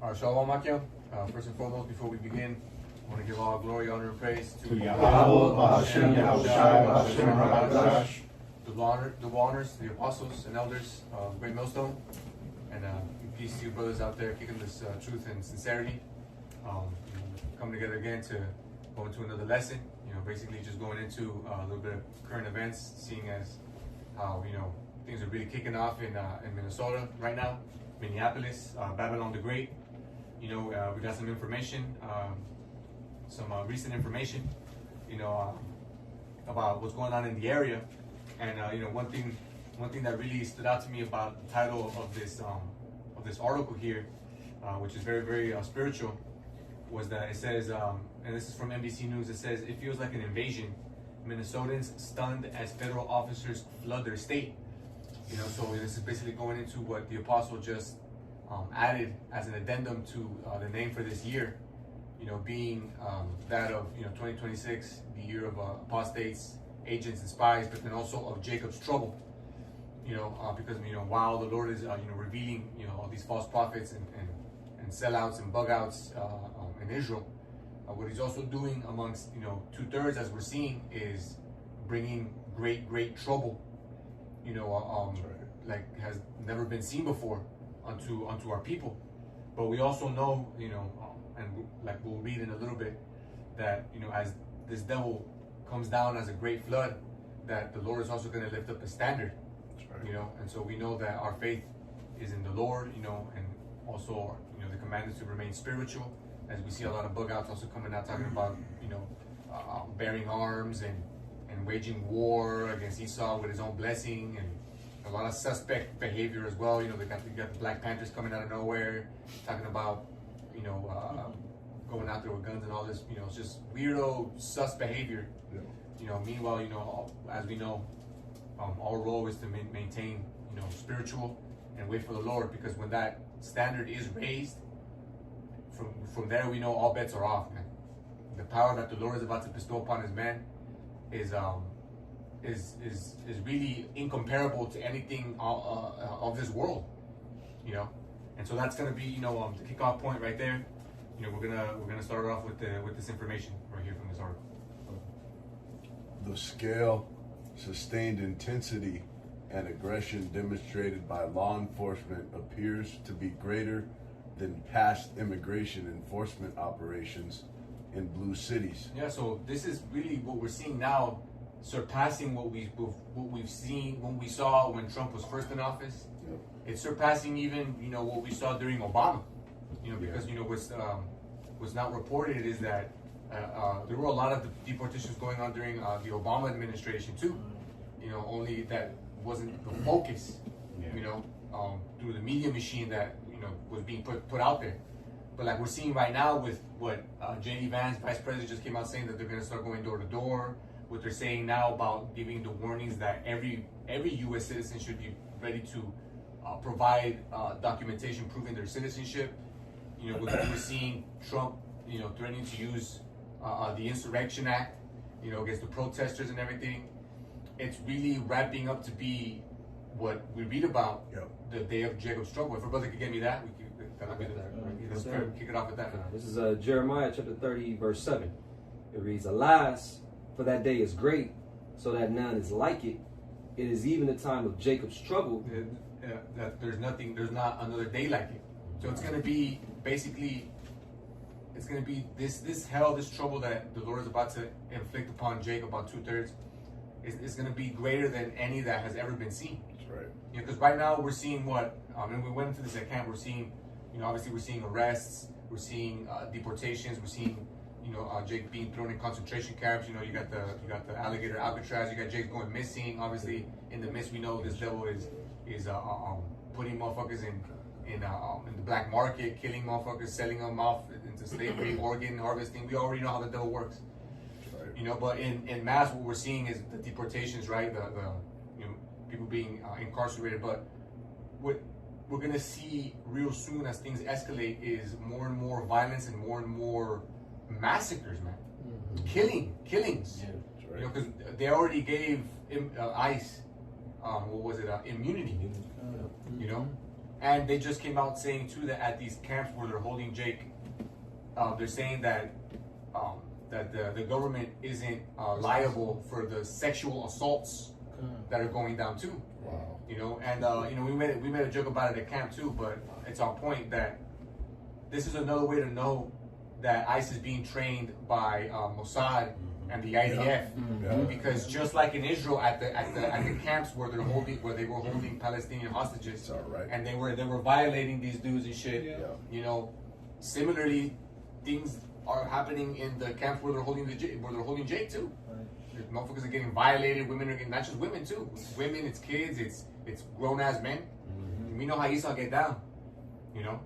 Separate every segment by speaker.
Speaker 1: Shalom, Akia. First and foremost, before we begin, I want to give all glory, honor, and praise to
Speaker 2: Yahweh, Hashem, Yahushai, Hashem, Hakadosh.
Speaker 1: double honors, the apostles and elders of Great Millstone, and peace to you brothers out there kicking this truth and sincerity. Coming together again to go into another lesson. Basically just going into a little bit of current events, seeing as how things are really kicking off in Minnesota right now, Minneapolis, Babylon the Great. We got some information, some recent information, about what's going on in the area. And one thing that really stood out to me about the title of this article here, which is very, very spiritual, was that it says, and this is from NBC News, it says, "It feels like an invasion. Minnesotans stunned as federal officers flood their state." So this is basically going into what the apostle just added as an addendum to the name for this year, being that of 2026, the year of apostates, agents, and spies, but then also of Jacob's trouble. Because while the Lord is revealing all these false prophets and sellouts and bugouts in Israel, what He's also doing amongst 2/3, as we're seeing, is bringing great trouble. Like has never been seen before unto our people. But we also know, and like we'll read in a little bit, that as this devil comes down as a great flood, that the Lord is also going to lift up a standard. And so we know that our faith is in the Lord, and also the command is to remain spiritual, as we see a lot of bug outs also coming out talking about bearing arms and waging war against Esau with his own blessing, and a lot of suspect behavior as well. They got the Black Panthers coming out of nowhere talking about going out there with guns and all this. It's just weirdo sus behavior. Meanwhile, as we know, our role is to maintain spiritual and wait for the Lord, because when that standard is raised, from there we know all bets are off, man. The power that the Lord is about to bestow upon His man is really incomparable to anything of this world, and so that's gonna be the kickoff point right there. We're gonna start off with this information right here from this article.
Speaker 2: The scale, sustained intensity, and aggression demonstrated by law enforcement appears to be greater than past immigration enforcement operations in blue cities.
Speaker 1: Yeah, so this is really what we're seeing now, surpassing what we've seen when we saw when Trump was first in office.
Speaker 2: Yep.
Speaker 1: It's surpassing even what we saw during Obama. Because what's not reported is that there were a lot of deportations going on during the Obama administration too. Only that wasn't the focus. Through the media machine that was being put out there. But like we're seeing right now with what J.D. Vance, Vice President, just came out saying that they're going to start going door to door. What they're saying now about giving the warnings that every U.S. citizen should be ready to provide documentation proving their citizenship. We're seeing Trump, threatening to use the Insurrection Act, against the protesters and everything. It's really wrapping up to be what we read about, the day of Jacob's trouble. If a brother could get me that, let's kick it off with that.
Speaker 3: This is Jeremiah chapter 30, verse 7. It reads, "Alas, for that day is great, so that none is like it. It is even the time of Jacob's trouble."
Speaker 1: That there's not another day like it. So it's going to be basically, it's going to be this hell, this trouble that the Lord is about to inflict upon Jacob on 2/3. Is going to be greater than any that has ever been seen.
Speaker 2: That's right.
Speaker 1: Because right now we're seeing what, and we went into this at camp. We're seeing, obviously we're seeing arrests, we're seeing deportations, we're seeing, Jake being thrown in concentration camps. You got the alligator Alcatraz. You got Jake going missing. Obviously, in the midst, we know this devil is putting motherfuckers in the black market, killing motherfuckers, selling them off into slavery, organ harvesting. We already know how the devil works. But in mass, what we're seeing is the deportations, right? The people being incarcerated. But what we're gonna see real soon as things escalate is more and more violence and more massacres, man. Mm-hmm. Killings.
Speaker 2: Yeah, that's right.
Speaker 1: Because they already gave ICE, immunity. And they just came out saying too that at these camps where they're holding Jake, they're saying that the government isn't liable for the sexual assaults that are going down too.
Speaker 2: Wow.
Speaker 1: You know, and you know, we made a joke about it at camp too, but it's on point that this is another way to know that ICE is being trained by Mossad and the IDF, because just like in Israel at the camps where they were holding Palestinian hostages, and they were violating these dudes and shit. You know, similarly, things are happening in the camps where they're holding Jake too. Right. Motherfuckers are getting violated. Women are getting, not just women too. It's women, it's kids, it's grown ass men. We know how Esau get down. You know.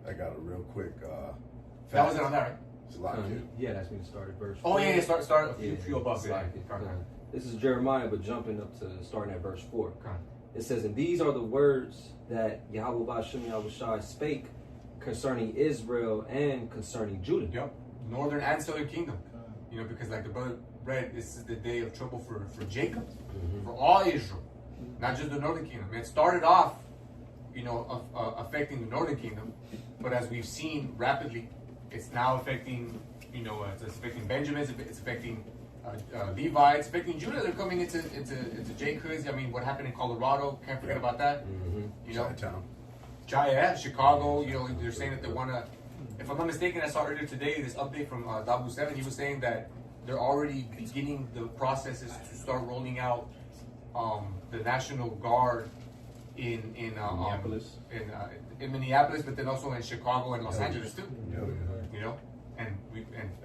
Speaker 2: I got a real quick.
Speaker 1: That wasn't on that, right?
Speaker 3: Yeah, that's me to start at verse 4.
Speaker 1: Oh yeah, start a few above.
Speaker 3: This is Jeremiah, but jumping up to starting at verse 4. It says, "And these are the words that Yahweh Ba'Shem Yahushai spake concerning Israel and concerning Judah."
Speaker 1: Yep, northern and southern kingdom. You know, because like the brother read, this is the day of trouble for Jacob, for all Israel, not just the northern kingdom. It started off, you know, affecting the northern kingdom, but as we've seen rapidly, it's now affecting, you know, it's affecting Benjamin, it's affecting Levi, it's affecting Judah. They're coming into Jacob's. I mean, what happened in Colorado? Can't forget about that. You know, yeah, Chicago. You know, they're saying that they want to. If I'm not mistaken, I saw earlier today this update from Dabu7. He was saying that they're already beginning the processes to start rolling out the National Guard in Minneapolis, in Minneapolis, but then also in Chicago and Los Angeles too. You know, and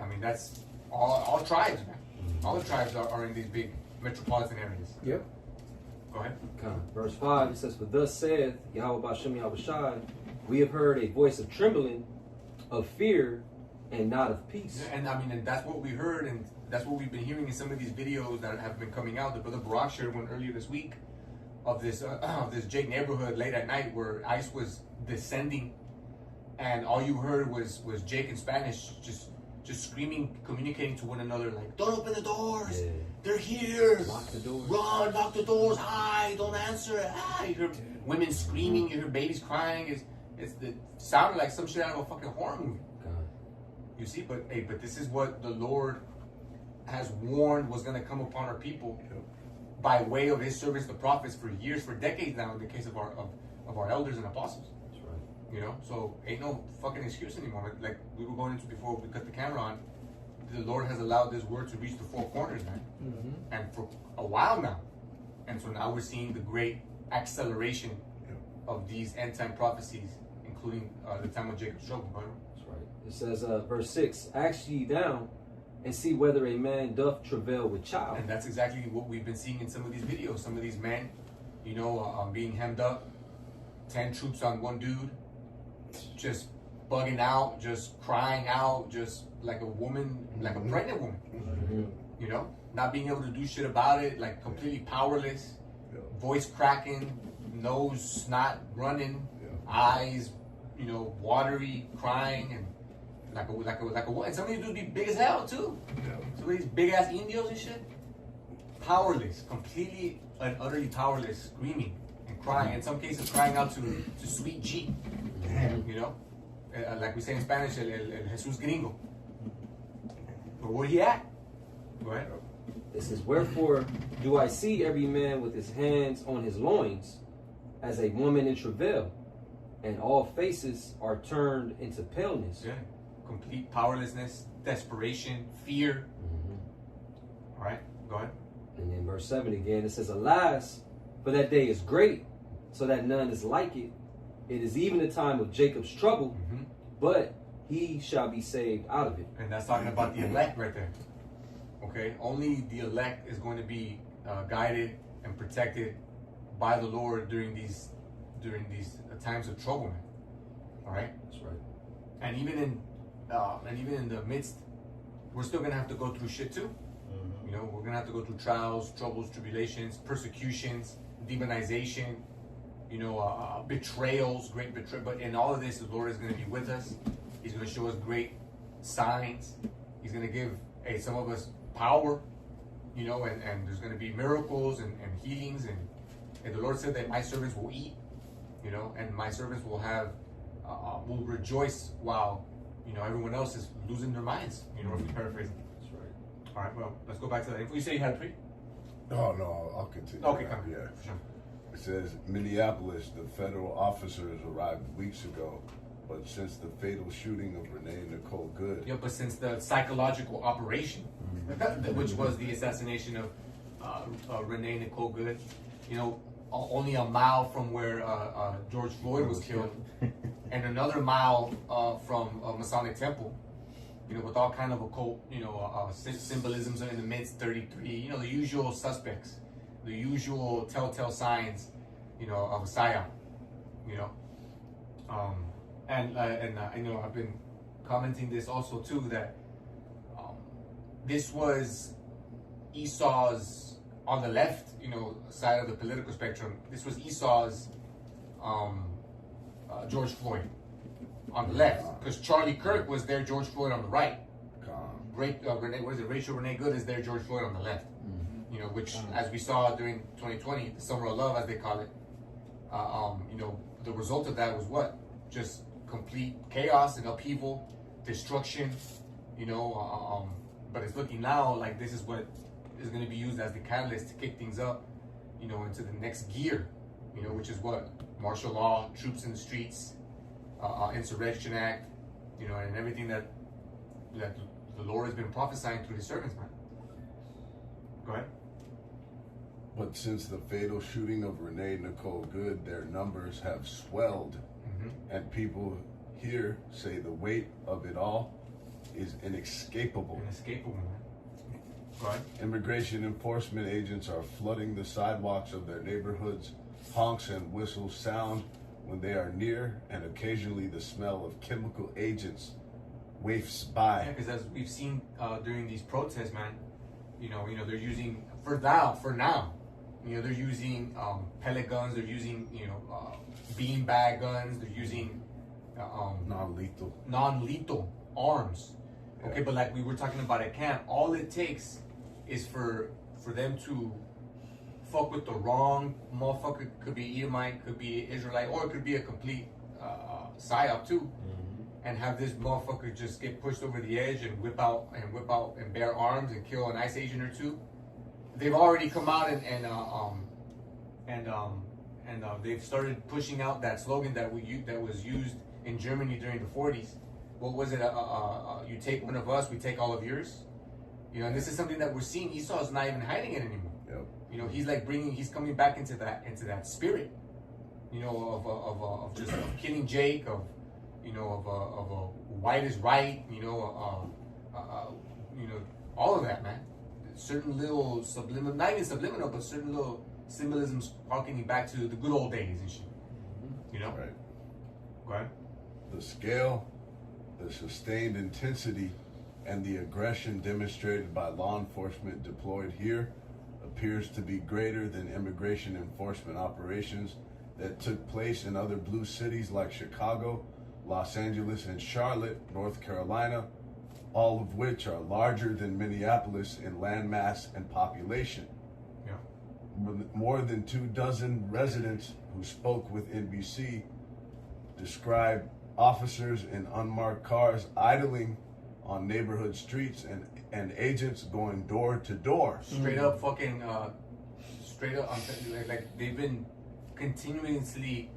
Speaker 1: I mean that's all tribes, man. All the tribes are in these big metropolitan areas.
Speaker 3: Yep.
Speaker 1: Go ahead.
Speaker 3: Verse 5, it says, "For thus saith Yahweh Ba'Shem Yahushai, we have heard a voice of trembling, of fear, and not of peace."
Speaker 1: Yeah, and I mean, and that's what we heard, and that's what we've been hearing in some of these videos that have been coming out. The brother Barak shared one earlier this week of this Jake neighborhood late at night where ICE was descending, and all you heard was Jake in Spanish just screaming, communicating to one another like, "Don't open the doors, they're here,
Speaker 3: lock the doors,
Speaker 1: run, lock the doors, hide, don't answer it." You hear women screaming, you hear babies crying. It sounded like some shit out of a fucking horror movie. You see, but this is what the Lord has warned was going to come upon our people by way of His servants, the prophets, for years, for decades now. In the case of our elders and apostles. You know, so ain't no fucking excuse anymore. Like we were going into before we cut the camera on, the Lord has allowed this word to reach the four corners, man, and for a while now. And so now we're seeing the great acceleration of these end time prophecies, including the time of Jacob's trouble.
Speaker 3: That's right. It says, verse 6, "Ask ye down and see whether a man doth travail with child."
Speaker 1: And that's exactly what we've been seeing in some of these videos. Some of these men, you know, being hemmed up, 10 troops on one dude, just bugging out, just crying out, just like a woman, like a pregnant woman, you know, not being able to do shit about it, like completely powerless, voice cracking, nose snot running, eyes, you know, watery, crying, and like a and some of these dudes be big as hell too. Some of these big ass Indios and shit, powerless, completely and utterly powerless, screaming and crying. In some cases, crying out to Sweet G. You know, like we say in Spanish, el Jesús gringo. But where he at? Go ahead.
Speaker 3: It says, "Wherefore do I see every man with his hands on his loins, as a woman in travail, and all faces are turned into paleness."
Speaker 1: Yeah, complete powerlessness, desperation, fear. All right, go ahead.
Speaker 3: And then verse 7 again, it says, "Alas, for that day is great, so that none is like it. It is even the time of Jacob's trouble, but he shall be saved out of it."
Speaker 1: And that's talking about the elect right there. Okay, only the elect is going to be guided and protected by the Lord during these times of trouble, man. All right,
Speaker 3: that's right.
Speaker 1: And even in the midst, we're still gonna have to go through shit too. You know, we're gonna have to go through trials, troubles, tribulations, persecutions, demonization. You know, betrayals, great betrayal. But in all of this, the Lord is going to be with us. He's going to show us great signs. He's going to give some of us power, you know, and there's going to be miracles and healings. And the Lord said that my servants will eat you know, and my servants will have, will rejoice while, you know, everyone else is losing their minds, you know, if we paraphrase it.
Speaker 3: That's right.
Speaker 1: All right, well, let's go back to that. You say you had a tweet?
Speaker 2: Oh, no, I'll continue.
Speaker 1: Okay, come on.
Speaker 2: Yeah.
Speaker 1: For sure.
Speaker 2: It says, Minneapolis, the federal officers arrived weeks ago, but since the fatal shooting of Renee Nicole Good.
Speaker 1: Yeah, but since the psychological operation, which was the assassination of Renee Nicole Good, you know, only a mile from where George Floyd was killed, and another mile from Masonic Temple, you know, with all kind of occult, you know, symbolisms in the midst, 33, you know, the usual suspects, the usual telltale signs, you know, of a psyop, you know. And you know, I've been commenting this also too, that this was Esau's, on the left, you know, side of the political spectrum, this was Esau's George Floyd on the left, because Charlie Kirk was their George Floyd on the right. Rachel Renee Good is their George Floyd on the left. You know, which, as we saw during 2020, the Summer of Love, as they call it, you know, the result of that was what? Just complete chaos and upheaval, destruction, you know, but it's looking now like this is what is going to be used as the catalyst to kick things up, you know, into the next gear, you know, which is what? Martial law, troops in the streets, Insurrection Act, you know, and everything that the Lord has been prophesying through his servants, man. Go ahead.
Speaker 2: But since the fatal shooting of Renee Nicole Good, their numbers have swelled. And people here say the weight of it all is inescapable.
Speaker 1: Inescapable, man. Go ahead.
Speaker 2: Immigration enforcement agents are flooding the sidewalks of their neighborhoods. Honks and whistles sound when they are near, and occasionally the smell of chemical agents wafts by.
Speaker 1: Yeah, because as we've seen during these protests, man, you know, they're using for now, you know, they're using pellet guns, they're using, you know, beanbag guns, they're using non-lethal arms.
Speaker 2: Yeah.
Speaker 1: Okay, but like we were talking about at camp, all it takes is for them to fuck with the wrong motherfucker. Could be Edomite, could be Israelite, or it could be a complete psyop too. And have this motherfucker just get pushed over the edge and whip out and bear arms and kill an ICE agent or two. They've already come out and they've started pushing out that slogan that was used in Germany during the 40s. What was it? You take one of us, we take all of yours. You know, and this is something that we're seeing. Esau's not even hiding it anymore.
Speaker 2: Yep.
Speaker 1: You know, he's coming back into that spirit. You know, of just killing Jake, of white is right. You know, all of that, man. Certain little subliminal, not even subliminal, but certain little symbolisms harkening back to the good old days and shit. You know?
Speaker 2: Right.
Speaker 1: Go ahead.
Speaker 2: The scale, the sustained intensity, and the aggression demonstrated by law enforcement deployed here appears to be greater than immigration enforcement operations that took place in other blue cities like Chicago, Los Angeles, and Charlotte, North Carolina, all of which are larger than Minneapolis in landmass and population.
Speaker 1: Yeah.
Speaker 2: More than 24 residents who spoke with NBC described officers in unmarked cars idling on neighborhood streets and agents going door to door.
Speaker 1: Straight up fucking, straight up, like they've been continuously,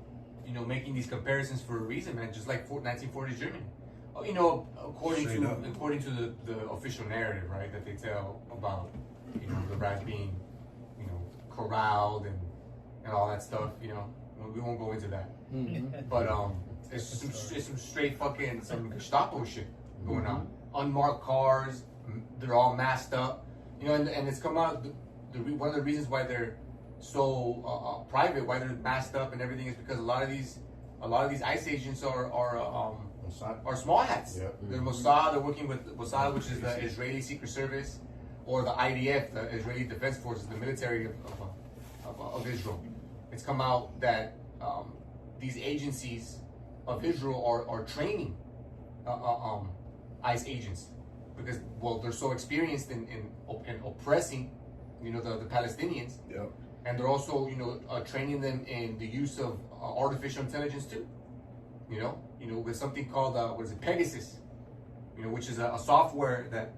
Speaker 1: you know, making these comparisons for a reason, man, just like 1940s Germany. You know, according to the official narrative, right, that they tell about, you know, the rats being, you know, corralled and all that stuff, you know, we won't go into that. But it's some straight fucking, some Gestapo shit going on. Unmarked cars, they're all masked up, you know, and it's come out, one of the reasons why they're so private, why they're masked up and everything, is because a lot of these ICE agents are small hats.
Speaker 2: Yep.
Speaker 1: They're Mossad. They're working with Mossad, which is the Israeli Secret Service, or the IDF, the Israeli Defense Forces, the military of Israel. It's come out that these agencies of Israel are training ICE agents because, well, they're so experienced in oppressing, you know, the Palestinians.
Speaker 2: Yep.
Speaker 1: and they're also, training them in the use of artificial intelligence too. With something called Pegasus, which is a software that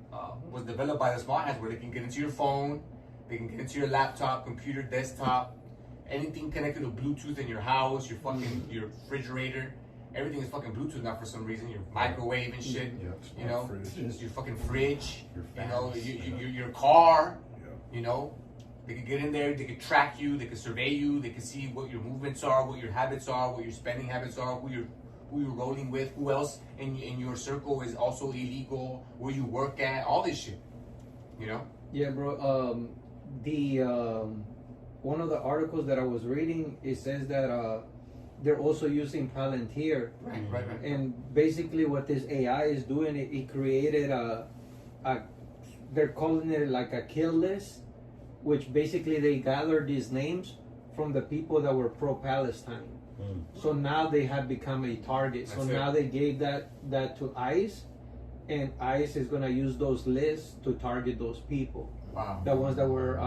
Speaker 1: was developed by the smart hats, where they can get into your phone, they can get into your laptop, computer, desktop, anything connected to Bluetooth in your house, your refrigerator. Everything is fucking Bluetooth now for some reason. Your microwave and shit.
Speaker 2: Yeah,
Speaker 1: your fucking fridge. Your car.
Speaker 2: Yeah.
Speaker 1: They can get in there. They can track you. They can survey you. They can see what your movements are, what your habits are, what your spending habits are, who you're rolling with, who else in your circle is also illegal, where you work at, all this shit.
Speaker 4: Yeah, bro. The one of the articles that I was reading, it says that they're also using Palantir.
Speaker 1: Right.
Speaker 4: And basically what this AI is doing, it created they're calling it like a kill list, which basically they gathered these names from the people that were pro-Palestine. So now they have become a target. So now they gave that to ICE, and ICE is going to use those lists to target those people.
Speaker 1: Wow.
Speaker 4: The ones that were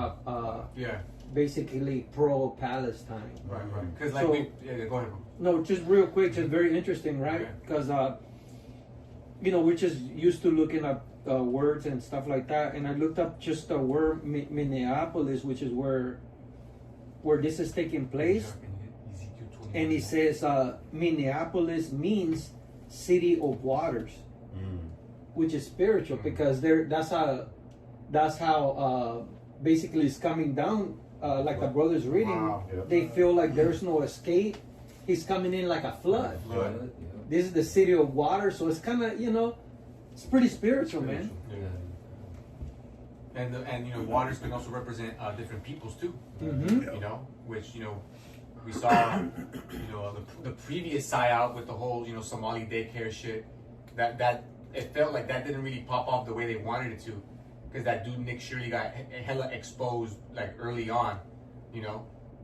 Speaker 4: basically pro-Palestine.
Speaker 1: Right. Because
Speaker 4: So-
Speaker 1: go ahead. Bro.
Speaker 4: No, just real quick, just very interesting, right? Because we're just used to looking up words and stuff like that, and I looked up just the word Minneapolis, which is where this is taking place, and it says Minneapolis means city of waters, which is spiritual, because that's how basically it's coming down, like the brother's reading.
Speaker 1: Wow.
Speaker 2: Yeah.
Speaker 4: They feel like there's no escape. He's coming in like a flood.
Speaker 1: Flood.
Speaker 4: This is the city of water, so it's kind of, it's pretty spiritual, man.
Speaker 1: Yeah. And waters can also represent different peoples too.
Speaker 4: Mm-hmm.
Speaker 1: Which we saw, the previous psyop with the whole Somali daycare shit. That it felt like that didn't really pop off the way they wanted it to, because that dude Nick Shirley got hella exposed like early on,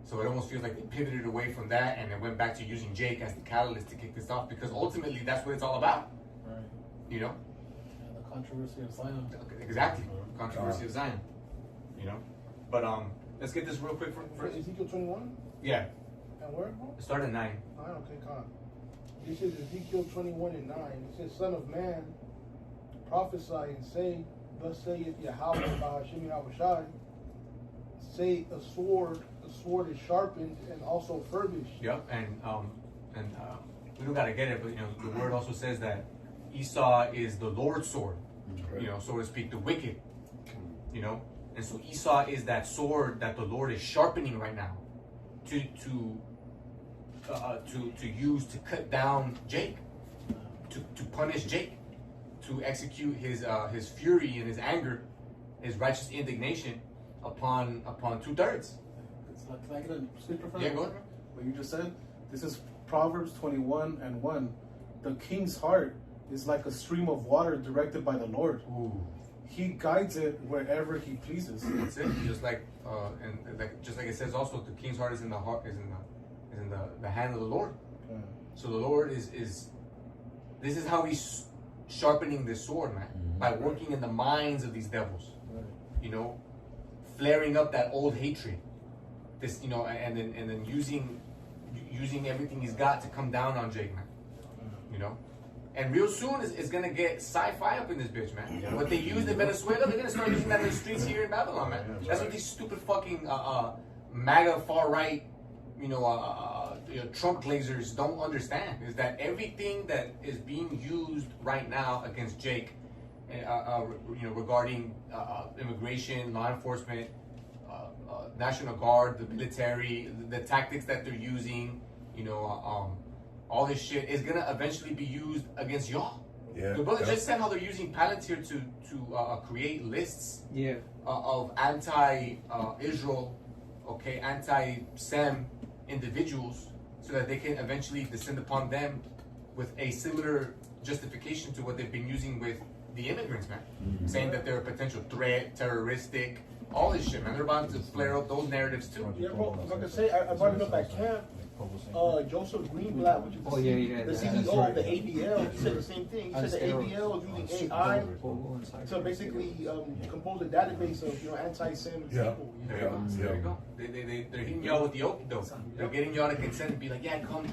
Speaker 1: So it almost feels like they pivoted away from that and then went back to using Jake as the catalyst to kick this off, because ultimately that's what it's all about.
Speaker 5: Right.
Speaker 1: You know?
Speaker 5: And the controversy of Zion.
Speaker 1: Exactly. Controversy of Zion. But let's get this real quick for
Speaker 5: Ezekiel 21?
Speaker 1: yeah.
Speaker 5: And where, bro?
Speaker 1: Start at 9.
Speaker 5: 9, okay, come on. This is Ezekiel 21 and 9. It says, Son of man, prophesy and say, Thus saith Yahweh Bahashim Yahushai, say a sword is sharpened and also furbished.
Speaker 1: Yep, and we don't gotta get it, but the word also says that Esau is the Lord's sword, so to speak, the wicked, and so Esau is that sword that the Lord is sharpening right now, to use to cut down Jake, to punish Jake, to execute his fury and his anger, his righteous indignation upon 2/3.
Speaker 5: Can I get a scripture from
Speaker 1: Yeah, go ahead.
Speaker 5: what you just said? This is Proverbs 21 and 1. The king's heart is like a stream of water directed by the Lord.
Speaker 1: Ooh,
Speaker 5: He guides it wherever he pleases.
Speaker 1: that's it. Just like it says also, the king's heart is in the heart is in the hand of the Lord.
Speaker 5: Yeah.
Speaker 1: So the Lord is this is how he's sharpening this sword, man, by working in the minds of these devils.
Speaker 5: Right.
Speaker 1: Flaring up that old hatred. This, and then using everything he's got to come down on Jake, man. And real soon it's gonna get sci-fi up in this bitch, man.
Speaker 2: Yeah.
Speaker 1: What they used in Venezuela, they're gonna start using that in the streets here in Babylon, man.
Speaker 2: Yeah,
Speaker 1: That's
Speaker 2: right.
Speaker 1: what these stupid fucking MAGA far right, Trump glazers don't understand, is that everything that is being used right now against Jake, regarding immigration, law enforcement, National Guard, the military, the tactics that they're using, all this shit is gonna eventually be used against y'all.
Speaker 2: Yeah.
Speaker 1: The brother just said how they're using Palantir to create lists of anti-Israel, anti-Sem individuals, so that they can eventually descend upon them with a similar justification to what they've been using with the immigrants, man. Saying that they're a potential threat, terroristic, all this shit, man. They're about to flare up those narratives too.
Speaker 5: Yeah, bro, like I say, I brought it up at camp. Joseph Greenblatt, which is the, the CEO of the ABL, he said the same thing. He said the ABL is using AI to basically compose a database of anti-Semitic people.
Speaker 1: There you go. They're hitting y'all with the okie doke. They're getting y'all to consent and be like, yeah, come,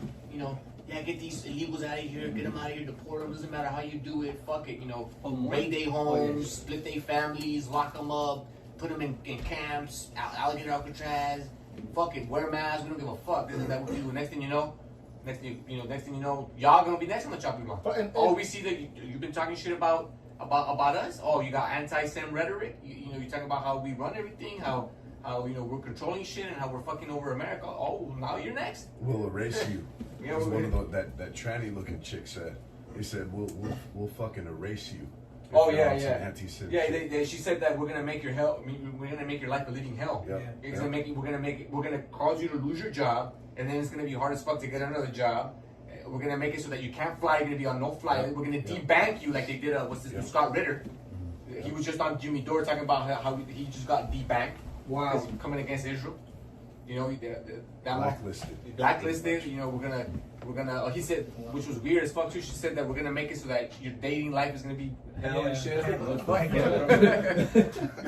Speaker 1: get these illegals out of here, get them out of here, deport them. Doesn't matter how you do it. Fuck it. Raid their homes, split their families, lock them up, put them in camps, alligator Alcatraz. Fuck it, wear masks. We don't give a fuck. This is that what we do. Next thing you know, y'all gonna be next on the chopping block. We see that you've been talking shit about us. Oh, you got anti-Sem rhetoric. You talking about how we run everything, how we're controlling shit and how we're fucking over America. Oh, now you're next.
Speaker 2: We'll erase you. As one of that tranny looking chick said. He said we'll fucking erase you.
Speaker 1: Oh yeah. She said that we're gonna make your hell. We're gonna make your life a living hell. We're gonna cause you to lose your job, and then it's gonna be hard as fuck to get another job. We're gonna make it so that you can't fly. You're gonna be on no fly. We're gonna debank you like they did. Scott Ritter? He was just on Jimmy Dore talking about how he just got debanked.
Speaker 4: Wow.
Speaker 1: Coming against Israel.
Speaker 2: Blacklisted.
Speaker 1: Blacklisted. We're gonna. He said, which was weird as fuck too. She said that we're gonna make it so that your dating life is gonna be hell and shit.
Speaker 5: You're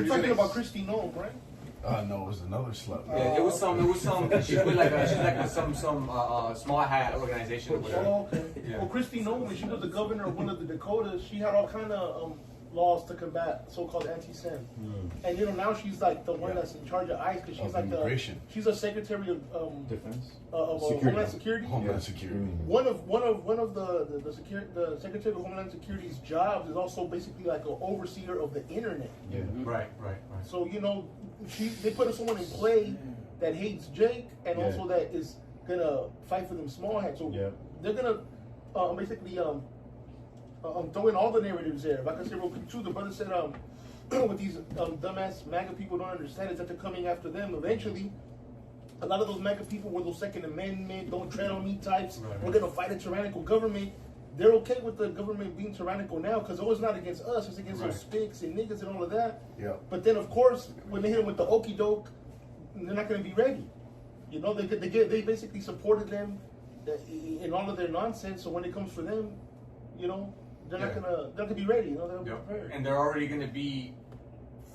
Speaker 5: talking about Christy Noem, right?
Speaker 2: No, it was another slut.
Speaker 1: Yeah, it was some. She's with like some small hat organization. Or whatever.
Speaker 5: Okay. Yeah. Well, Christy Noem, when she was the governor of one of the Dakotas, she had all kind of laws to combat so-called anti-Sem. And now she's like the one that's in charge of ICE because she's like she's a secretary of defense of Homeland Security.
Speaker 2: Homeland Security.
Speaker 5: One of the secretary of Homeland Security's jobs is also basically like an overseer of the internet.
Speaker 2: Yeah.
Speaker 1: Right.
Speaker 5: So they put someone in play that hates Jake and also that is gonna fight for them small hats. So they're gonna basically throw in all the narratives there. If I can say real quick too, the brother said what these dumbass MAGA people don't understand is that they're coming after them. Eventually, a lot of those MAGA people were those Second Amendment, don't tread on me types. We're gonna fight a tyrannical government. They're okay with the government being tyrannical now because it's not against us, it's against those spics and niggas and all of that.
Speaker 2: Yeah.
Speaker 5: But then of course, when they hit them with the okie doke, they're not gonna be ready. They basically supported them in all of their nonsense. So when it comes for them, they're not gonna be ready. They're prepared.
Speaker 1: And they're already gonna be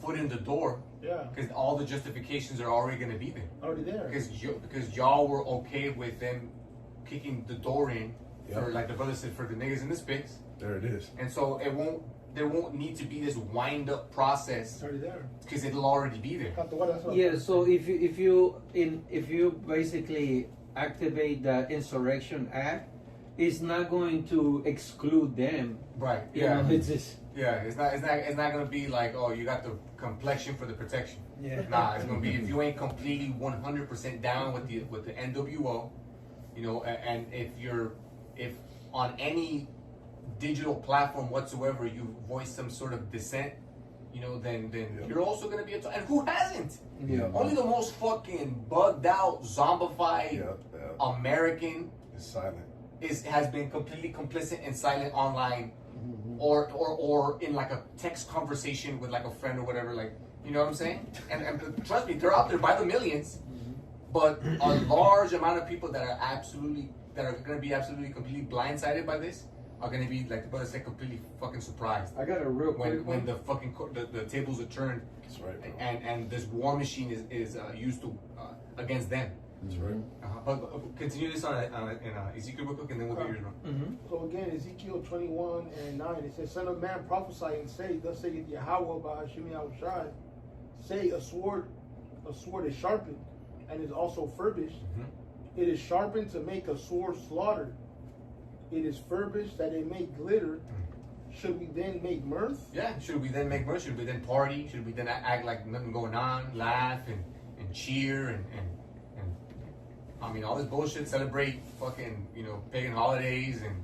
Speaker 1: foot in the door.
Speaker 5: Yeah.
Speaker 1: Because all the justifications are already gonna be there.
Speaker 5: Already there.
Speaker 1: Because y'all were okay with them kicking the door in for, like the brother said, for the niggas and the spics.
Speaker 2: There it is.
Speaker 1: And so there won't need to be this wind up process.
Speaker 5: It's already there.
Speaker 1: Because it'll already be there.
Speaker 4: Yeah. So if you basically activate the Insurrection Act, it's not going to exclude them.
Speaker 1: Right.
Speaker 4: Yeah. It's just.
Speaker 1: Yeah. It's not gonna be like, oh, you got the complexion for the protection.
Speaker 4: Yeah.
Speaker 1: Nah. It's gonna be if you ain't completely 100% down with the NWO, and if on any digital platform whatsoever you voice some sort of dissent, then you're also gonna be and who hasn't?
Speaker 2: Yeah.
Speaker 1: Only the most fucking bugged out, zombified American
Speaker 2: is silent.
Speaker 1: Has been completely complicit and silent online, or in like a text conversation with like a friend or whatever, like, you know what I'm saying? And trust me, they're out there by the millions, but a large amount of people that are going to be absolutely completely blindsided by this are going to be, like the brother said, completely fucking surprised.
Speaker 4: I got a real quick
Speaker 1: when the fucking the tables are turned.
Speaker 2: That's right, bro.
Speaker 1: And this war machine is used to against them.
Speaker 2: That's right.
Speaker 1: But continue this on Ezekiel real quick, and then we'll get yours.
Speaker 5: So again, Ezekiel 21:9, it says, "Son of man, prophesy and say, thus saith Yahweh Ba'ashim Yahushai, say a sword is sharpened, and is also furbished. It is sharpened to make a sore slaughter. It is furbished that it may glitter. Should we then make mirth?"
Speaker 1: Yeah. Should we then make mirth? Should we then party? Should we then act like nothing going on, laugh and cheer and I mean all this bullshit, celebrate fucking pagan holidays and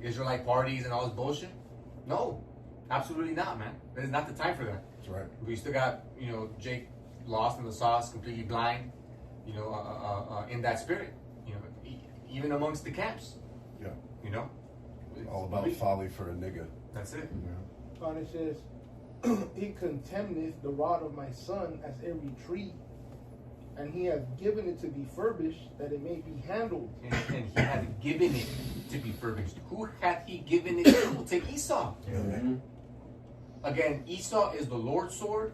Speaker 1: Israelite parties and all this bullshit? No, absolutely not, man. That is not the time for that.
Speaker 2: That's right.
Speaker 1: We still got Jake lost in the sauce, completely blind, in that spirit, even amongst the camps.
Speaker 2: Yeah. All about folly for a nigga.
Speaker 1: That's it.
Speaker 2: Yeah.
Speaker 5: And it says, "It contemneth the rod of my son as every tree, And he hath given it to be furbished, that it may be handled.
Speaker 1: And he had given it to be furbished. Who hath he given it to? To Esau. Again, Esau is the Lord's sword,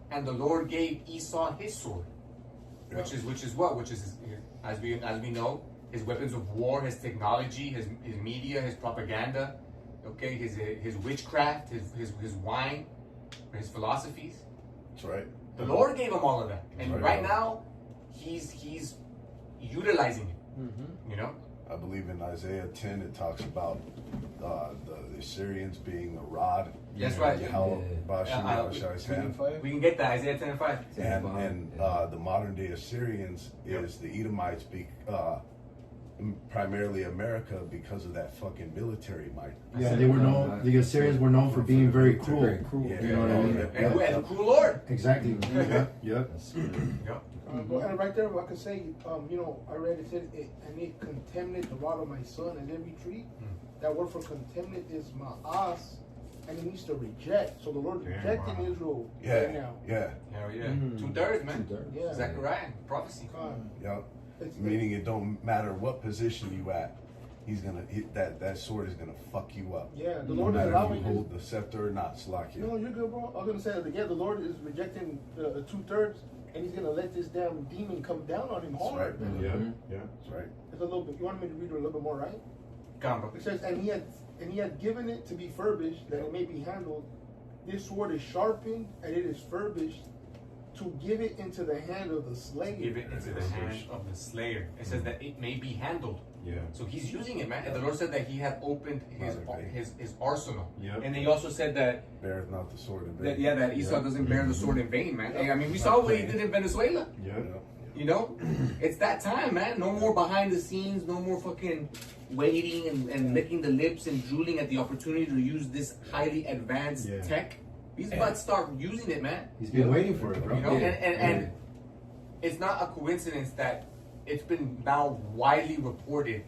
Speaker 1: and the Lord gave Esau his sword, which is what? Which is as we know, his weapons of war, his technology, his media, his propaganda, okay, his witchcraft, his wine, his philosophies.
Speaker 2: That's right.
Speaker 1: The Lord gave him all of that, and
Speaker 2: Right.
Speaker 1: right now, he's utilizing it. You know.
Speaker 2: I believe in Isaiah 10 it talks about the Assyrians being the rod.
Speaker 1: That's right.
Speaker 2: Yahweh's hand.
Speaker 1: We can get that Isaiah 10:5.
Speaker 2: And the modern day Assyrians is the Edomites, primarily America, because of that fucking military might.
Speaker 6: Yeah, they were known. The Assyrians were known for being very cruel.
Speaker 3: Very cruel.
Speaker 2: Yeah.
Speaker 6: You know what I mean?
Speaker 1: And who has a cruel Lord?
Speaker 6: Exactly. Yep.
Speaker 3: That's good.
Speaker 1: Yep.
Speaker 5: And right there, I could say, I read it said, and it contemned the rod of my son as every tree. That word for contemned is ma'as, and it means to reject. So the Lord rejecting Israel right now.
Speaker 2: Yeah.
Speaker 1: Hell yeah. 2/3, man.
Speaker 3: 2/3.
Speaker 5: Yeah.
Speaker 1: Zechariah, prophecy.
Speaker 2: Yep.
Speaker 5: It's-
Speaker 2: Meaning it don't matter what position you at, that sword is gonna fuck you up.
Speaker 5: Yeah, the
Speaker 2: No
Speaker 5: Lord is
Speaker 2: matter if
Speaker 5: allowing
Speaker 2: you
Speaker 5: this.
Speaker 2: hold the scepter or not, Slakia.
Speaker 5: No, you're good, bro. I was gonna say that again. The Lord is rejecting the 2/3, and He's gonna let this damn demon come down on him
Speaker 2: That's
Speaker 5: hard.
Speaker 2: right, man.
Speaker 6: Yeah.
Speaker 2: That's right.
Speaker 5: It's a little bit. You want me to read it a little bit more, right?
Speaker 1: Combo.
Speaker 5: It says, and he had given it to be furbished, that it may be handled. This sword is sharpened, and it is furbished, to give it into the hand of the slave.
Speaker 1: Give it into the hand of the slayer. It says that it may be handled.
Speaker 6: Yeah.
Speaker 1: So he's using it, man. And the Lord said that he had opened his arsenal.
Speaker 6: Yep.
Speaker 1: And then he also said that
Speaker 2: Beareth not the sword in vain.
Speaker 1: that Esau doesn't bear the sword in vain, man. And, I mean, we saw what he did in Venezuela.
Speaker 6: Yeah.
Speaker 1: You know, it's that time, man. No more behind the scenes. No more fucking waiting and licking the lips and drooling at the opportunity to use this highly advanced tech. He's about to start using it, man.
Speaker 6: He's been waiting for it, bro.
Speaker 1: You know, and it's not a coincidence that it's been now widely reported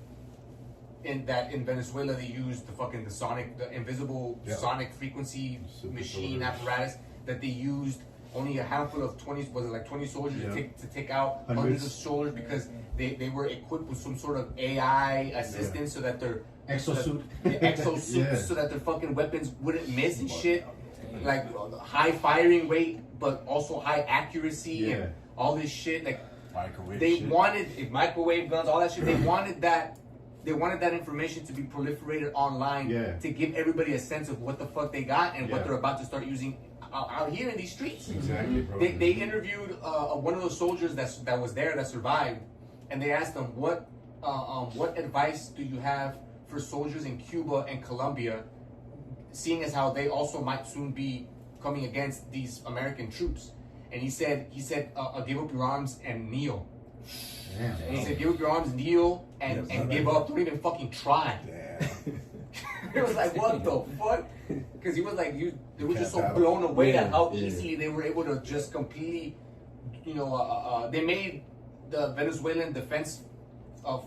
Speaker 1: in Venezuela they used the invisible sonic frequency machine apparatus that they used. Only a handful of 20 soldiers to take out hundreds of soldiers because they were equipped with some sort of AI assistance so that their
Speaker 6: Exosuit.
Speaker 1: so that their fucking weapons wouldn't miss and shit. Like high firing rate, but also high accuracy and all this shit. Like
Speaker 2: Microwave
Speaker 1: they
Speaker 2: shit.
Speaker 1: wanted microwave guns, all that shit. They wanted that information to be proliferated online to give everybody a sense of what the fuck they got and what they're about to start using out here in these streets.
Speaker 6: Exactly, bro.
Speaker 1: They interviewed one of those soldiers that was there that survived, and they asked them what advice do you have for soldiers in Cuba and Colombia, seeing as how they also might soon be coming against these American troops. And he said, give up your arms and kneel.
Speaker 6: Damn.
Speaker 1: And he said, give up your arms, kneel, and give up. Don't even fucking try.
Speaker 2: Damn.
Speaker 1: It was like, what the fuck? Because he was like, they were just so
Speaker 2: Can't
Speaker 1: blown away at how
Speaker 3: Yeah.
Speaker 1: easily they were able to just completely, they made the Venezuelan defense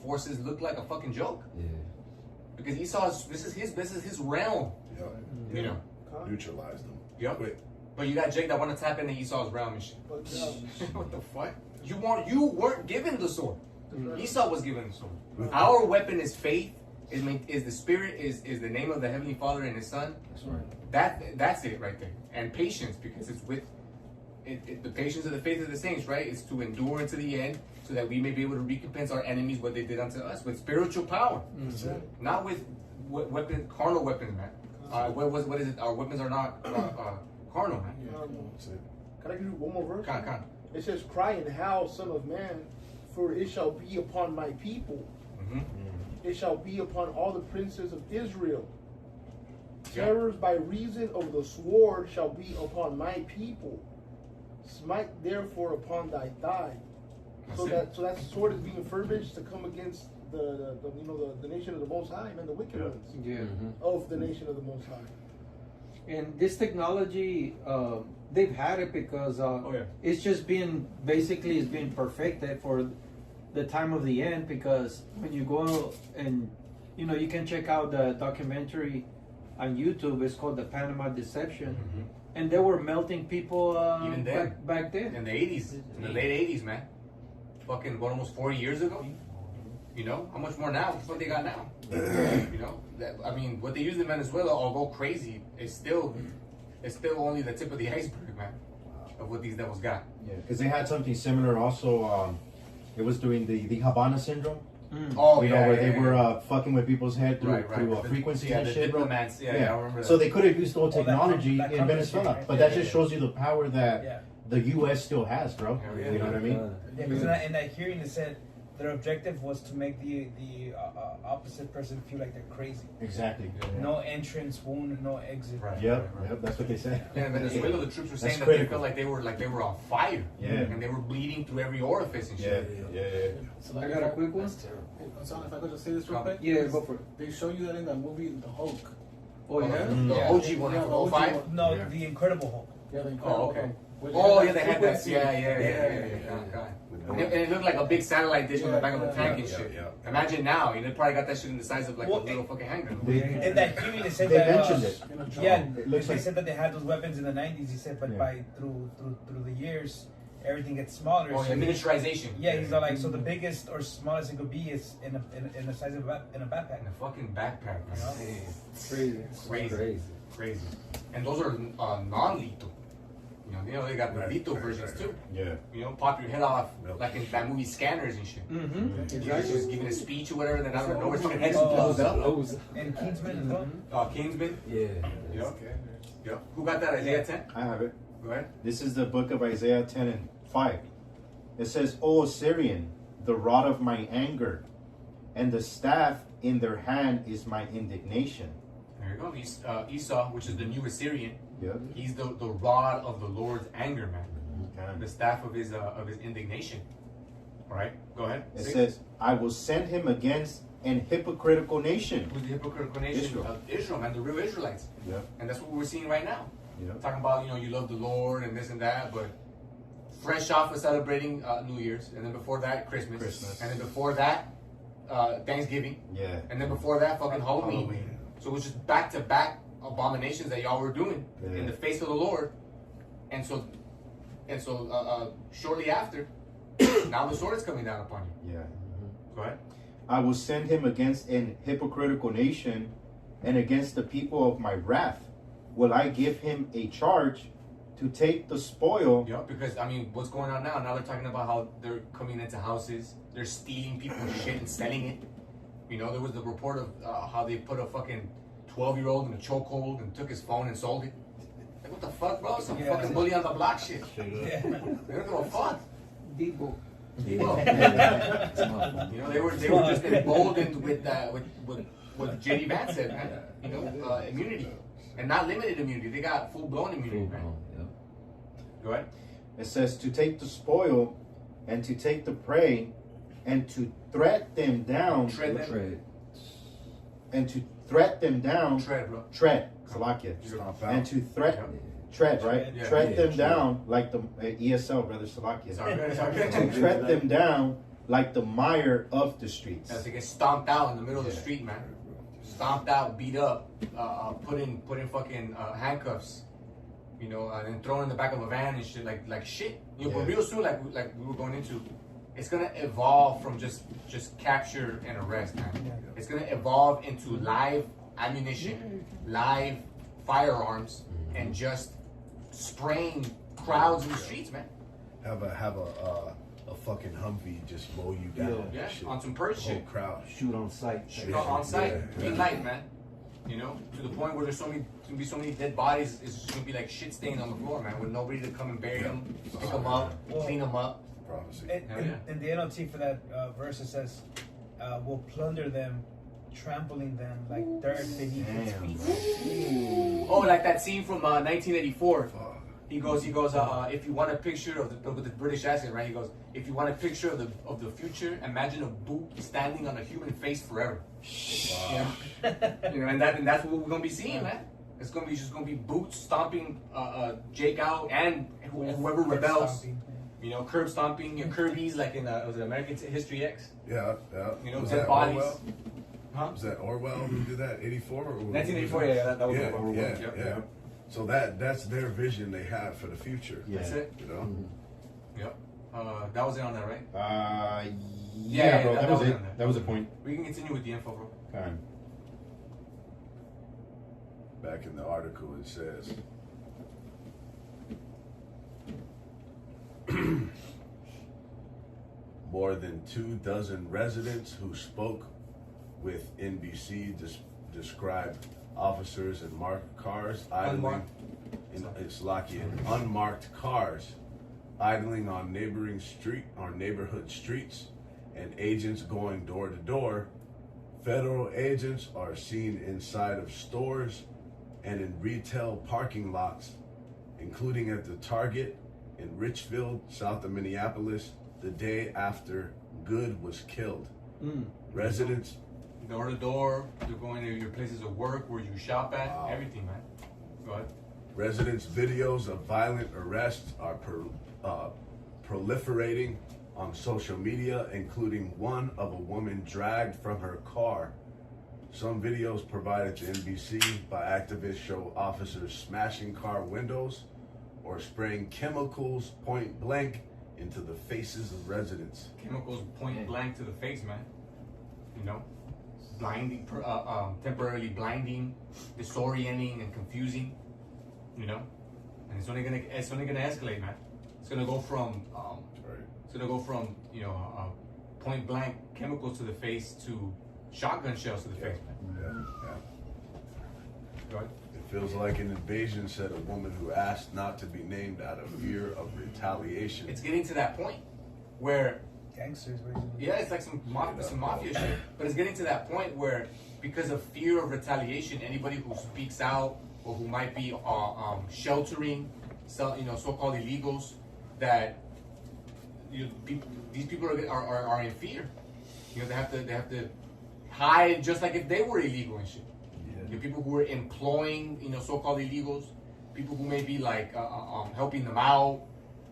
Speaker 1: forces look like a fucking joke.
Speaker 3: Yeah.
Speaker 1: Because Esau's, this is his realm, you know.
Speaker 2: Neutralize them.
Speaker 1: Yep.
Speaker 2: Quick.
Speaker 1: But you got Jake that want to tap into Esau's realm and shit.
Speaker 5: But,
Speaker 1: What the fuck? You weren't given the sword.
Speaker 5: right.
Speaker 1: Esau was given the sword. Our weapon is faith. Is the spirit? Is the name of the Heavenly Father and His Son?
Speaker 3: That's right.
Speaker 1: That's it right there. And patience, because it's with the patience of the faith of the saints, right? It's to endure unto the end, so that we may be able to recompense our enemies what they did unto us with spiritual power, not with carnal weapons, man. What is it? Our weapons are not carnal, man.
Speaker 2: That's it.
Speaker 5: Can I give you one more verse?
Speaker 1: Con.
Speaker 5: It says, "Cry and howl, Son of Man, for it shall be upon my people.
Speaker 1: Mm-hmm.
Speaker 5: It shall be upon all the princes of Israel.
Speaker 1: Yeah.
Speaker 5: Terrors by reason of the sword shall be upon my people. Smite therefore upon thy thigh." So that sword is being furbished to come against the nation of the Most High and the wicked ones of the nation of the Most High.
Speaker 4: And this technology, they've had it because it's just being perfected for the time of the end. Because when you go and you can check out the documentary on YouTube. It's called The Panama Deception, and they were melting people
Speaker 1: Even then.
Speaker 4: back then.
Speaker 1: In the 80s, in the late 80s, man. fucking almost 40 years ago. You know, how much more now? What they got now? You know, I mean, what they use in Venezuela, all go crazy. It's still only the tip of the iceberg, man, of what these devils got.
Speaker 6: Yeah, because they had something similar also. It was during the Havana syndrome.
Speaker 1: Oh,
Speaker 6: you know, where they were fucking with people's head through, through frequencies and
Speaker 1: the
Speaker 6: shit, bro.
Speaker 1: diplomats, I remember that.
Speaker 6: So they could have used old technology
Speaker 7: that
Speaker 6: in Venezuela,
Speaker 7: right?
Speaker 6: but that just shows you the power that
Speaker 7: Yeah.
Speaker 6: the U.S. still has, bro.
Speaker 1: Yeah.
Speaker 6: You know what I mean?
Speaker 7: Yeah, because in that hearing they said their objective was to make the opposite person feel like they're crazy.
Speaker 6: Exactly.
Speaker 7: No entrance wound, no exit.
Speaker 1: Right.
Speaker 6: Yep, that's what they said.
Speaker 1: Yeah, in Venezuela, the troops were saying
Speaker 6: That's
Speaker 1: that
Speaker 6: critical.
Speaker 1: they felt like they were on fire.
Speaker 6: Yeah.
Speaker 1: And they were bleeding through every orifice and
Speaker 6: Yeah,
Speaker 1: shit.
Speaker 6: yeah.
Speaker 5: So
Speaker 4: I got a quick one.
Speaker 5: So if I could just say this real quick.
Speaker 4: Yeah, go for it.
Speaker 5: They show you that in that movie, The Hulk.
Speaker 4: Oh yeah.
Speaker 1: The
Speaker 7: Yeah.
Speaker 1: OG one
Speaker 5: Yeah,
Speaker 1: from
Speaker 5: the OG
Speaker 1: 05?
Speaker 5: one.
Speaker 7: No,
Speaker 6: Yeah.
Speaker 7: the Incredible Hulk.
Speaker 5: Yeah, the
Speaker 1: Oh,
Speaker 5: Incredible
Speaker 1: okay.
Speaker 5: Hulk. Where
Speaker 1: Oh,
Speaker 5: had
Speaker 1: yeah, they had that.
Speaker 5: frequency.
Speaker 1: Yeah. God. And it looked like a big satellite dish on the back of the tank and shit.
Speaker 2: Yeah.
Speaker 1: Imagine now, you know, they probably got that shit in the size of like
Speaker 7: Well,
Speaker 1: a little fucking handgun.
Speaker 7: In that hearing they said
Speaker 6: They
Speaker 7: that
Speaker 6: mentioned it.
Speaker 5: In a drum.
Speaker 7: Yeah,
Speaker 6: It looks
Speaker 7: they
Speaker 6: like-
Speaker 7: said that they had those weapons in the 90s. He said, but
Speaker 6: Yeah.
Speaker 7: by through the years, everything gets smaller.
Speaker 1: Oh,
Speaker 7: so
Speaker 1: yeah, miniaturization.
Speaker 7: yeah, he's all like, so the biggest or smallest it could be is in the size of in a backpack.
Speaker 1: In a fucking backpack, man.
Speaker 4: Crazy.
Speaker 1: Crazy. And those are non-lethal. You know, they got the lethal versions too.
Speaker 6: Yeah.
Speaker 1: You know, pop your head off
Speaker 2: Yep.
Speaker 1: like in that movie Scanners and shit.
Speaker 4: Mm-hmm.
Speaker 1: You're just giving a speech or whatever, then out of nowhere, your head
Speaker 7: Oh.
Speaker 1: blows up.
Speaker 7: And Kingsman as well.
Speaker 1: Kingsman.
Speaker 3: Yeah.
Speaker 1: Yep. Who got that? Isaiah 10?
Speaker 6: I have it.
Speaker 1: Go ahead.
Speaker 6: This is the book of Isaiah 10 and 5. It says, O Assyrian, the rod of my anger, and the staff in their hand is my indignation.
Speaker 1: There you go. Esau, which is the new Assyrian,
Speaker 6: Yep.
Speaker 1: he's the rod of the Lord's anger, man.
Speaker 6: Okay.
Speaker 1: The staff of his indignation. All right, go ahead.
Speaker 6: It
Speaker 1: 6.
Speaker 6: says, I will send him against an hypocritical nation.
Speaker 1: Who's the hypocritical nation?
Speaker 6: Israel.
Speaker 1: Israel, man, the real Israelites.
Speaker 6: Yep.
Speaker 1: And that's what we're seeing right now.
Speaker 6: Yep.
Speaker 1: Talking about, you know, you love the Lord and this and that, but fresh off of celebrating New Year's, and then before that, Christmas. And then before that, Thanksgiving.
Speaker 6: Yeah.
Speaker 1: And then before that, fucking Halloween. So it was just back-to-back abominations that y'all were doing in the face of the Lord. And so shortly after, now the sword is coming down upon you.
Speaker 6: Yeah.
Speaker 1: Go ahead.
Speaker 6: I will send him against an hypocritical nation and against the people of my wrath. Will I give him a charge to take the spoil?
Speaker 1: Yeah, because I mean, what's going on now? Now they're talking about how they're coming into houses, they're stealing people's shit and selling it. You know, there was the report of how they put a fucking 12-year-old in a chokehold and took his phone and sold it. Like, what the fuck, bro? Some fucking bully on the block shit.
Speaker 7: Yeah.
Speaker 1: They don't give a fuck.
Speaker 4: Debo.
Speaker 1: You know, they were just emboldened with what JD Vance said, man. You know, immunity. And not limited immunity. They got full-blown immunity, man. Go ahead.
Speaker 6: It says to take the spoil and to take the prey and to threat them down.
Speaker 1: Tread.
Speaker 6: And to threat them down.
Speaker 1: Tread, bro.
Speaker 6: Tread. Salakia.
Speaker 2: Stomp out.
Speaker 6: And to threat. Tread, right?
Speaker 1: Yeah.
Speaker 6: Tread
Speaker 3: Yeah,
Speaker 6: them
Speaker 3: tread.
Speaker 6: down like the ESL, brother Salakia.
Speaker 1: Sorry.
Speaker 6: To tread them down like the mire of the streets.
Speaker 1: As they get stomped out in the middle of the street, man. Stomped out, beat up, put in fucking handcuffs, you know, and then thrown in the back of a van and shit, like shit. You know, but real soon, like we were going into, it's gonna evolve from just capture and arrest, man. It's gonna evolve into live ammunition, live firearms, and just spraying crowds in the streets, man.
Speaker 2: Have a fucking Humvee just mow you down.
Speaker 1: Yeah,
Speaker 2: Shit.
Speaker 1: on some purge
Speaker 2: The whole
Speaker 1: shit.
Speaker 2: crowd.
Speaker 3: Shoot on sight.
Speaker 1: Shoot on site,
Speaker 2: Yeah.
Speaker 1: green light, man. You know, to the point where there's gonna be so many dead bodies, it's just gonna be like shit stain on the floor, man, with nobody to come and bury them, pick them up, clean them up.
Speaker 2: Prophecy.
Speaker 1: Hell yeah.
Speaker 7: In the NLT for that verse it says, "We'll plunder them, trampling them like dirt beneath its feet."
Speaker 1: Oh, like that scene from 1984. He goes. If you want a picture of with the British accent, right? He goes, if you want a picture of the future, imagine a boot standing on a human face forever. Yeah. You know, and that's what we're gonna be seeing, man. It's gonna be boots stomping Jake out and whoever rebels. You know, curb stomping, your Kirby's like in was it American History X?
Speaker 2: Yeah.
Speaker 1: You know,
Speaker 2: Was
Speaker 1: dead
Speaker 2: that
Speaker 1: bodies.
Speaker 2: Orwell?
Speaker 1: Huh?
Speaker 2: Was that Orwell who did that? 84 or
Speaker 1: 1984. Yeah, that was
Speaker 2: Yeah,
Speaker 1: Orwell.
Speaker 2: yeah,
Speaker 1: Yep.
Speaker 2: yeah. So that's their vision they have for the future.
Speaker 6: Yeah.
Speaker 1: That's it.
Speaker 2: You know.
Speaker 1: Yep. That was it on that, right?
Speaker 6: Yeah, bro, that was
Speaker 1: on
Speaker 6: it.
Speaker 1: that.
Speaker 6: That was the point.
Speaker 1: We can continue with the info, bro.
Speaker 6: Fine.
Speaker 2: Back in the article, it says more than 24 residents who spoke with NBC described officers in marked cars idling unmarked cars idling on neighborhood streets, and agents going door to door. Federal agents are seen inside of stores and in retail parking lots, including at the Target in Richfield, south of Minneapolis, the day after Good was killed. Residents
Speaker 1: Door to door, they're going to your places of work, where you shop at, everything, man. Go ahead.
Speaker 2: Residents' videos of violent arrests are proliferating on social media, including one of a woman dragged from her car. Some videos provided to NBC by activists show officers smashing car windows or spraying chemicals point blank into the faces of residents.
Speaker 1: Chemicals point blank to the face, man. You know, blinding, temporarily blinding, disorienting, and confusing. You know, and it's only gonna escalate, man. It's gonna go from point blank chemicals to the face to shotgun shells to the face, man.
Speaker 2: Yeah.
Speaker 1: Go ahead.
Speaker 2: It feels like an invasion, said a woman who asked not to be named out of fear of retaliation.
Speaker 1: It's getting to that point where,
Speaker 7: Gangsters, basically.
Speaker 1: yeah, it's like some mafia shit. But it's getting to that point where, because of fear of retaliation, anybody who speaks out or who might be sheltering, so-called illegals, that these people are in fear. You know, they have to hide just like if they were illegal and shit. The people who are employing, so-called illegals, people who may be like helping them out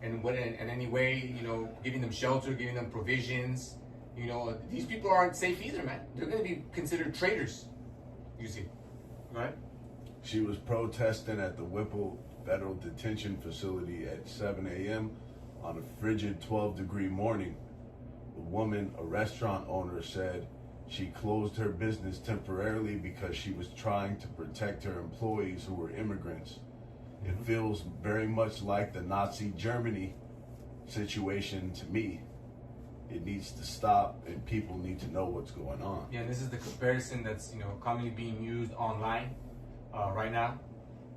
Speaker 1: in any way, giving them shelter, giving them provisions. These people aren't safe either, man. They're going to be considered traitors. You see, right?
Speaker 2: She was protesting at the Whipple Federal Detention Facility at 7 a.m. on a frigid 12-degree morning. The woman, a restaurant owner, said she closed her business temporarily because she was trying to protect her employees who were immigrants. It feels very much like the Nazi Germany situation to me. It needs to stop, and people need to know what's going on.
Speaker 1: Yeah, this is the comparison that's commonly being used online right now,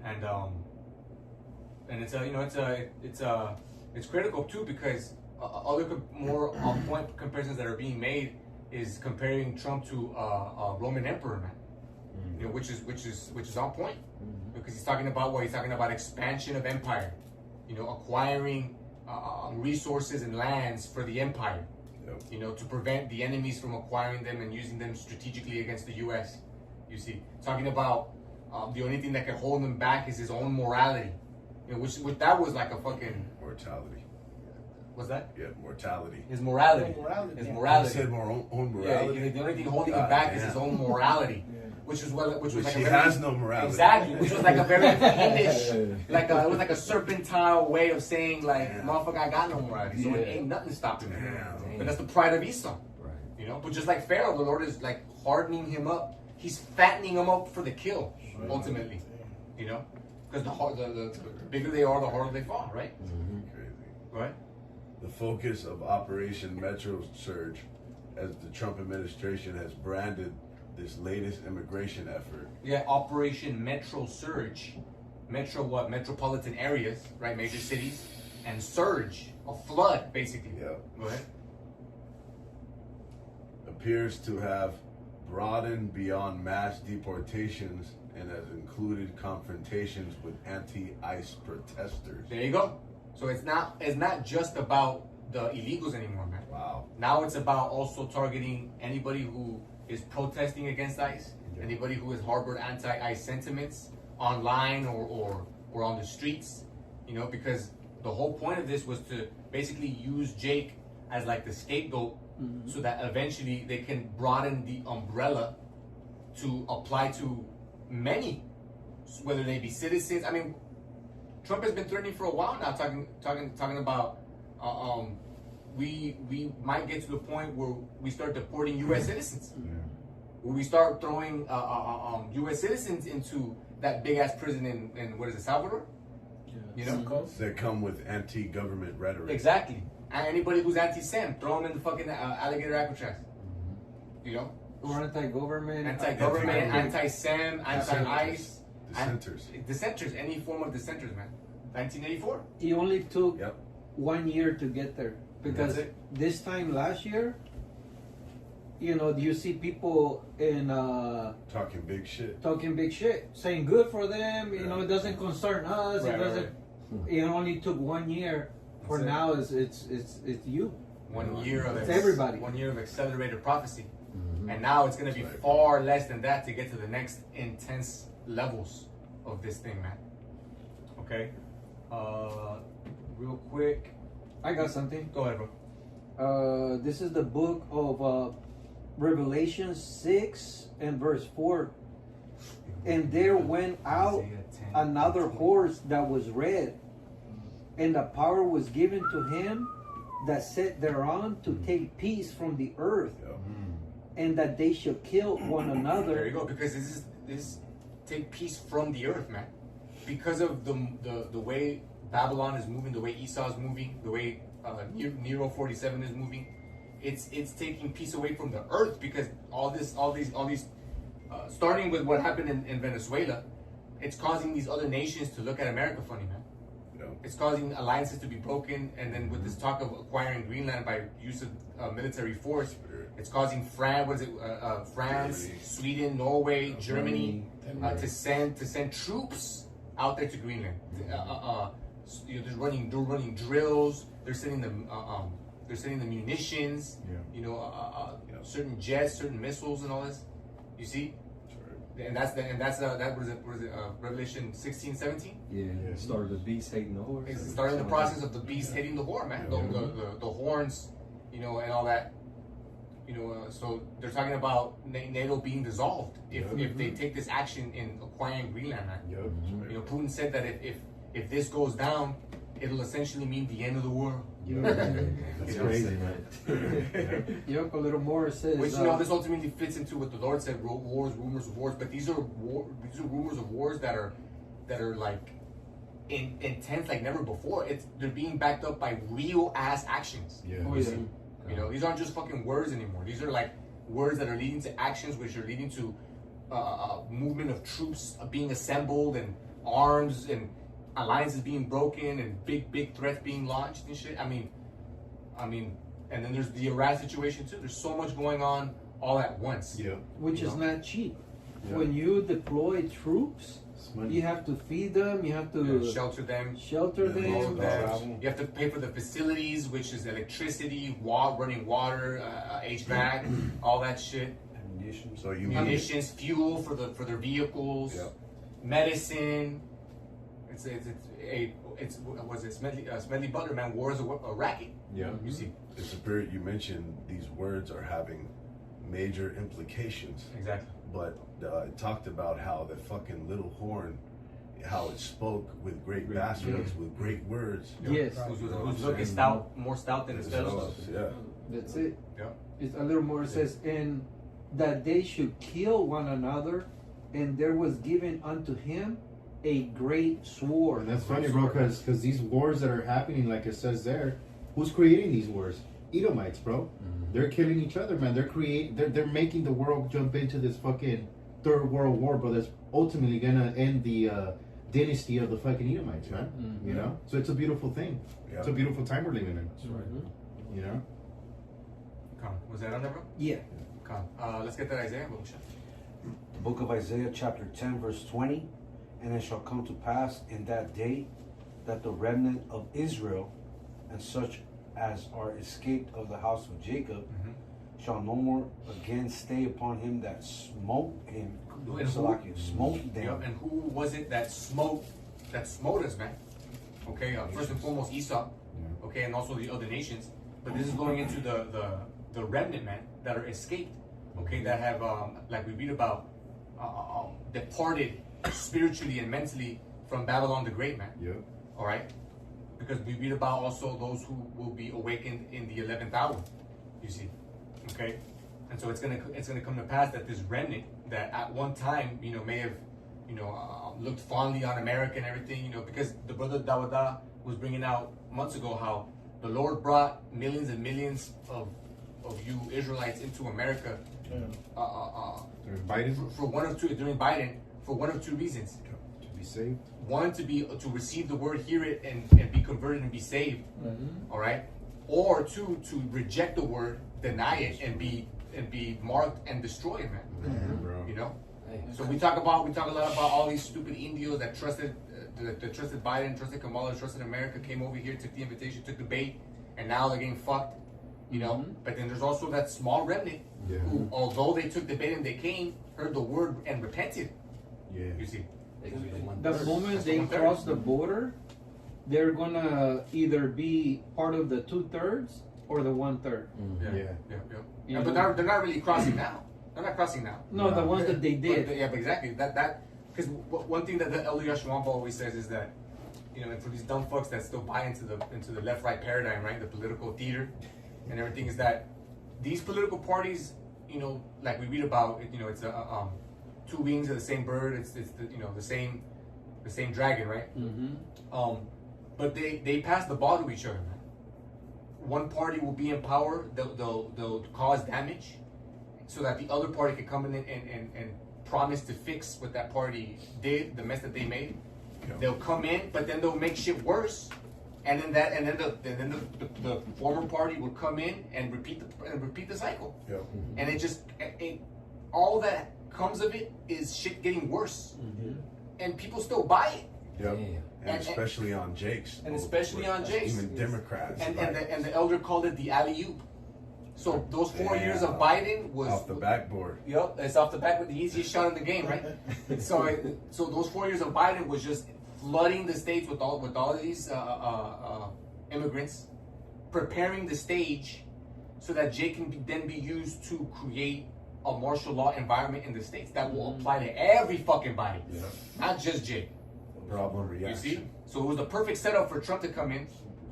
Speaker 1: and it's critical too, because other more on point comparisons that are being made is comparing Trump to a Roman emperor, man. Which is on point, because he's talking about expansion of empire, acquiring resources and lands for the empire, to prevent the enemies from acquiring them and using them strategically against the U.S. You see, talking about the only thing that can hold him back is his own morality, which that was like a fucking
Speaker 2: Mortality.
Speaker 1: What's that?
Speaker 2: Yeah, mortality.
Speaker 1: His morality.
Speaker 5: Morality.
Speaker 1: His
Speaker 2: He
Speaker 1: morality.
Speaker 2: said own morality.
Speaker 1: Yeah, the only thing holding him back is his own morality, which was like
Speaker 2: he
Speaker 1: a very,
Speaker 2: has no morality.
Speaker 1: Exactly, which was like a very fiendish, it was like a serpentine way of saying like, motherfucker, I got no morality, so ain't nothing stopping me. But that's the pride of Esau, right? But just like Pharaoh, the Lord is like hardening him up. He's fattening him up for the kill, ultimately. Because the bigger they are, the harder they fall, right?
Speaker 2: Crazy.
Speaker 1: Right.
Speaker 2: The focus of Operation Metro Surge, as the Trump administration has branded this latest immigration effort.
Speaker 1: Yeah, Operation Metro Surge. Metro what? Metropolitan areas, right? Major cities. And surge, a flood, basically.
Speaker 2: Yeah.
Speaker 1: Go ahead.
Speaker 2: Appears to have broadened beyond mass deportations and has included confrontations with anti-ICE protesters.
Speaker 1: There you go. So it's not just about the illegals anymore, man.
Speaker 2: Wow.
Speaker 1: Now it's about also targeting anybody who is protesting against ICE, anybody who has harbored anti-ICE sentiments online or on the streets, because the whole point of this was to basically use Jake as like the scapegoat, so that eventually they can broaden the umbrella to apply to many, whether they be citizens. I mean, Trump has been threatening for a while now, talking about we might get to the point where we start deporting U.S. citizens.
Speaker 2: Yeah.
Speaker 1: Where we start throwing U.S. citizens into that big ass prison in what is it, Salvador? You know,
Speaker 2: That come with anti-government rhetoric.
Speaker 1: exactly. And anybody who's anti-Sem, throw them in the fucking alligator Alcatraz. You know,
Speaker 4: Or anti-government.
Speaker 1: anti-government, anti-Sem, anti-ICE,
Speaker 2: Dissenters.
Speaker 1: dissenters, any form of dissenters, man. 1984.
Speaker 4: It only took
Speaker 2: Yep.
Speaker 4: 1 year to get there because
Speaker 1: That's it.
Speaker 4: this time last year, you know, you see people in
Speaker 2: Talking big shit.
Speaker 4: talking big shit, saying good for them. You know, it doesn't concern us.
Speaker 1: Right,
Speaker 4: it doesn't.
Speaker 1: right.
Speaker 4: It only took 1 year. For
Speaker 1: That's it.
Speaker 4: now, it's you.
Speaker 1: 1 year of
Speaker 4: It's everybody.
Speaker 1: 1 year of accelerated prophecy, and now it's going to be far less than that to get to the next intense levels of this thing, man. Okay, real quick,
Speaker 4: I got something.
Speaker 1: go ahead, bro.
Speaker 4: This is the book of Revelation 6 and verse 4. And there went out
Speaker 1: Isaiah 10,
Speaker 4: another horse that was red, and the power was given to him that sat thereon to take peace from the earth,
Speaker 2: Yep.
Speaker 4: and that they should kill one
Speaker 1: There you
Speaker 4: another.
Speaker 1: go, because this take peace from the earth, man. Because of the way Babylon is moving, the way Esau is moving, the way Nero 47 is moving, it's taking peace away from the earth, because all these starting with what happened in Venezuela, it's causing these other nations to look at America funny, man.
Speaker 2: Yep.
Speaker 1: It's causing alliances to be broken, and then with this talk of acquiring Greenland by use of military force, it's causing France,
Speaker 2: Germany.
Speaker 1: Sweden, Norway, Germany, to send troops out there to Greenland. You know, they're running drills. They're sending them the munitions.
Speaker 6: Yeah.
Speaker 1: You know,
Speaker 2: Yeah.
Speaker 1: certain jets, certain missiles, and all this. You see. And that's that was it Revelation 16, 17?
Speaker 3: Yeah, it started the beast hating the horse.
Speaker 1: It's starting the process of the beast hitting the horn, man. The horns, you know, and all that. You know, so they're talking about NATO being dissolved if they take this action in acquiring Greenland, man.
Speaker 2: Yep.
Speaker 1: You know, Putin said that if this goes down, it'll essentially mean the end of the world.
Speaker 6: That's
Speaker 1: You know,
Speaker 6: crazy, man.
Speaker 4: Yep, a little more. It says.
Speaker 1: Which, you know, this ultimately fits into what the Lord said: wars, rumors of wars. But these are rumors of wars that are like intense like never before. They're being backed up by real ass actions.
Speaker 2: Yeah.
Speaker 4: Oh,
Speaker 1: You
Speaker 4: yeah.
Speaker 1: see? You know, these aren't just fucking words anymore. These are like words that are leading to actions, which are leading to movement of troops being assembled and arms and alliances being broken and big threats being launched and shit. I mean, and then there's the Iraq situation too. There's so much going on all at once.
Speaker 2: Yeah.
Speaker 4: Which
Speaker 1: You
Speaker 4: is
Speaker 1: know?
Speaker 4: not cheap.
Speaker 2: Yeah.
Speaker 4: When you deploy troops,
Speaker 6: It's money.
Speaker 4: you have to feed them. You have to
Speaker 1: Shelter them.
Speaker 4: shelter
Speaker 2: Yeah,
Speaker 4: them.
Speaker 1: Them. You have to pay for the facilities, which is electricity, running water, HVAC, all that shit.
Speaker 2: So you
Speaker 1: Munitions, fuel for their vehicles,
Speaker 2: Yeah.
Speaker 1: medicine. Was it Smedley Butler, man? War is a racket.
Speaker 6: Yeah.
Speaker 1: You see,
Speaker 2: the spirit you mentioned, these words are having major implications.
Speaker 1: exactly.
Speaker 2: But it talked about how the fucking little horn, how it spoke with great baskets, with great words.
Speaker 4: Yes,
Speaker 1: Who's looking more stout than its fellows.
Speaker 2: Yeah.
Speaker 4: that's it.
Speaker 1: Yeah.
Speaker 4: It's a little more. It says, and that they should kill one another, and there was given unto him a great sword.
Speaker 6: And that's funny, bro, because these wars that are happening, like it says there, who's creating these wars? Edomites, bro. They're killing each other, man. They're making the world jump into this fucking third world war, bro. That's ultimately gonna end the dynasty of the fucking Edomites, man. You know, so it's a beautiful thing.
Speaker 2: Yeah.
Speaker 6: It's a beautiful time we're living in. You know.
Speaker 1: Come, was that on there, bro?
Speaker 4: Yeah.
Speaker 1: Come. Let's get that Isaiah book.
Speaker 8: The book of Isaiah, chapter 10, verse 20. And it shall come to pass in that day that the remnant of Israel and such as are escaped of the house of Jacob shall no more again stay upon him that smote him. Smote them.
Speaker 1: Yeah, and who was it that smote us, man? Okay, first and foremost Esau. Okay, and also the other nations. But this is going into the remnant, man, that are escaped. Okay, that have like we read about departed spiritually and mentally from Babylon the Great, man.
Speaker 2: Yeah.
Speaker 1: All right. because we read about also those who will be awakened in the 11th hour. You see, okay, and so it's gonna come to pass that this remnant that at one time may have looked fondly on America and everything, because the brother Dawada was bringing out months ago how the Lord brought millions and millions of you Israelites into America
Speaker 6: During Biden?
Speaker 1: for one of two during Biden for one of two reasons.
Speaker 6: To be saved.
Speaker 1: One, to receive the word, hear it, and be converted and be saved. All right. Or two, to reject the word, deny it, and be marked and destroyed, man.
Speaker 6: Bro.
Speaker 1: So we talk a lot about all these stupid Indios that trusted Biden, trusted Kamala, trusted America, came over here, took the invitation, took the bait, and now they're getting fucked. But then there's also that small remnant who, although they took the bait and they came, heard the word and repented.
Speaker 6: Yeah.
Speaker 1: You see.
Speaker 4: The moment they cross the border, they're gonna either be part of the 2/3 or the 1/3.
Speaker 1: Yeah, but they're not really crossing now. They're not crossing now.
Speaker 4: No, the ones that they did.
Speaker 1: But exactly. That because one thing that the Elder Yashwamba always says is that, and for these dumb fucks that still buy into the left-right paradigm, right, the political theater and everything, is that these political parties, like we read about, it's two wings of the same bird. It's the same dragon, right? But they pass the ball to each other, man. One party will be in power. They'll cause damage, so that the other party can come in and promise to fix what that party did, the mess that they made. They'll come in, but then they'll make shit worse, and then the former party will come in and repeat the cycle. And all that comes of it is shit getting worse, and people still buy it.
Speaker 2: And especially on Jake's.
Speaker 1: And especially on Jake's.
Speaker 2: Even Democrats.
Speaker 1: And the elder called it the alley-oop. So those 4 years of Biden was
Speaker 2: off the backboard.
Speaker 1: Yep, it's off the back with the easiest shot in the game, right? so those 4 years of Biden was just flooding the states with all of these immigrants, preparing the stage so that Jake can then be used to create a martial law environment in the states that will apply to every fucking body, not just Jake.
Speaker 2: Problem reaction.
Speaker 1: You see? So it was the perfect setup for Trump to come in,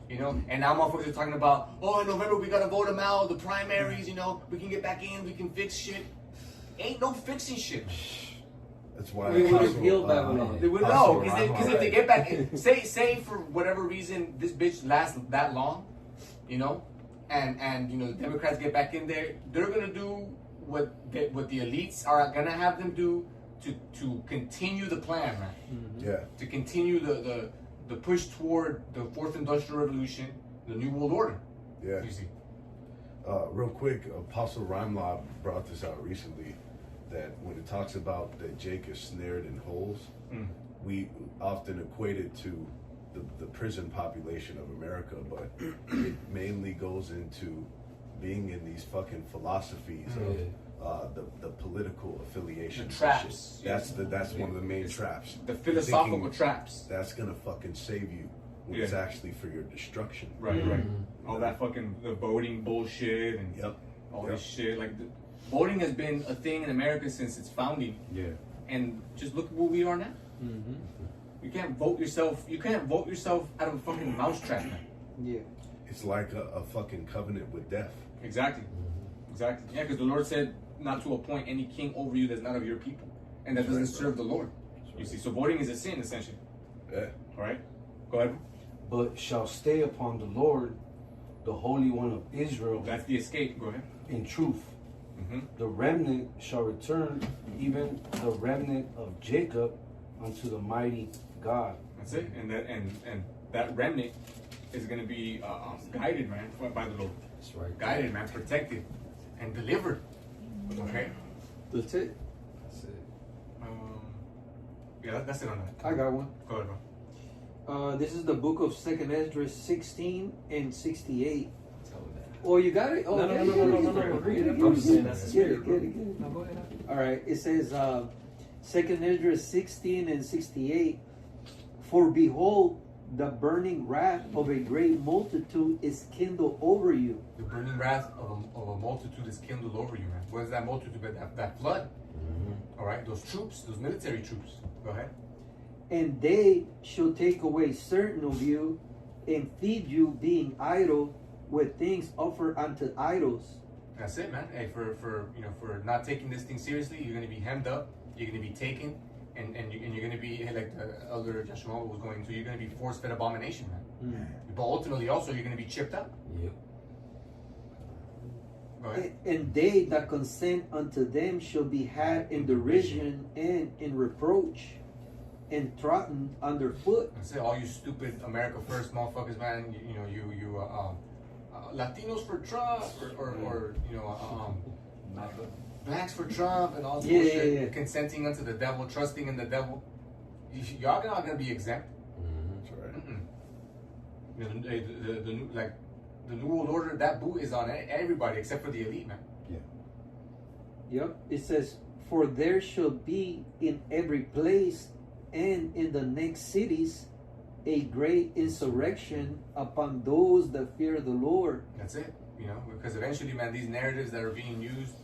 Speaker 1: and now motherfuckers are talking about, in November we gotta vote him out, the primaries, we can get back in, we can fix shit. Ain't no fixing shit.
Speaker 2: That's why
Speaker 4: We would have healed Babylon.
Speaker 1: They would know, because if they get back in, say for whatever reason this bitch lasts that long, and the Democrats get back in there, they're gonna do what the elites are gonna have them do to continue the plan, man. To continue the push toward the fourth industrial revolution, the new world order. You see.
Speaker 2: Real quick, Apostle Rimelaw brought this out recently, that when it talks about that Jake is snared in holes, we often equate it to the prison population of America, but it mainly goes into being in these fucking philosophies of the political affiliation.
Speaker 1: The traps.
Speaker 2: That's one of the main traps.
Speaker 1: The philosophical traps.
Speaker 2: That's gonna fucking save you when it's actually for your destruction.
Speaker 1: Right. All that fucking the voting bullshit and all this shit. Like voting has been a thing in America since its founding. And just look at where we are now. You can't vote yourself. You can't vote yourself out of a fucking mousetrap, man.
Speaker 2: It's like a fucking covenant with death.
Speaker 1: Exactly. Yeah, because the Lord said not to appoint any king over you that's not of your people and that doesn't serve the Lord. You see, so voting is a sin, essentially. All right? Go ahead.
Speaker 8: But shall stay upon the Lord, the Holy One of Israel.
Speaker 1: That's the escape. Go ahead.
Speaker 8: In truth. The remnant shall return, even the remnant of Jacob, unto the mighty God.
Speaker 1: That's it. And that remnant is going to be guided, man, by the Lord.
Speaker 3: That's right.
Speaker 1: Guided, man, protected, and delivered. Okay?
Speaker 4: That's it.
Speaker 1: Yeah, that's it on that.
Speaker 4: I got one.
Speaker 1: Go ahead, bro.
Speaker 4: This is the book of 2nd Esdras 16 and 68. Oh, you got it? Oh,
Speaker 7: No.
Speaker 4: Read it.
Speaker 7: I'm saying that's the spirit.
Speaker 4: Get it.
Speaker 7: No, go ahead.
Speaker 4: All right. It says, 2nd Esdras 16 and 68. For behold, the burning wrath of a great multitude is kindled over you.
Speaker 1: The burning wrath of a multitude is kindled over you, man. What is that multitude? That flood. All right, those troops, those military troops. Go ahead.
Speaker 4: And they shall take away certain of you and feed you, being idle with things offered unto idols.
Speaker 1: That's it, man. Hey, for not taking this thing seriously, you're gonna be hemmed up. You're gonna be taken, and you're gonna be like the elder Joshua was going to. You're gonna be force-fed abomination, man. But ultimately, also, you're gonna be chipped up.
Speaker 3: Yep.
Speaker 1: Go ahead.
Speaker 4: And they that consent unto them shall be had in derision and in reproach, and trodden underfoot.
Speaker 1: That's it. All you stupid America First motherfuckers, man. Latinos for Trump, or blacks for Trump, and all this bullshit. Consenting unto the devil, trusting in the devil. Y'all not gonna be exempt.
Speaker 2: That's right.
Speaker 1: The New World Order. That boot is on everybody except for the elite, man.
Speaker 4: Yep. It says, for there shall be in every place and in the next cities a great insurrection upon those that fear the Lord.
Speaker 1: That's it. Because eventually, man, these narratives that are being used,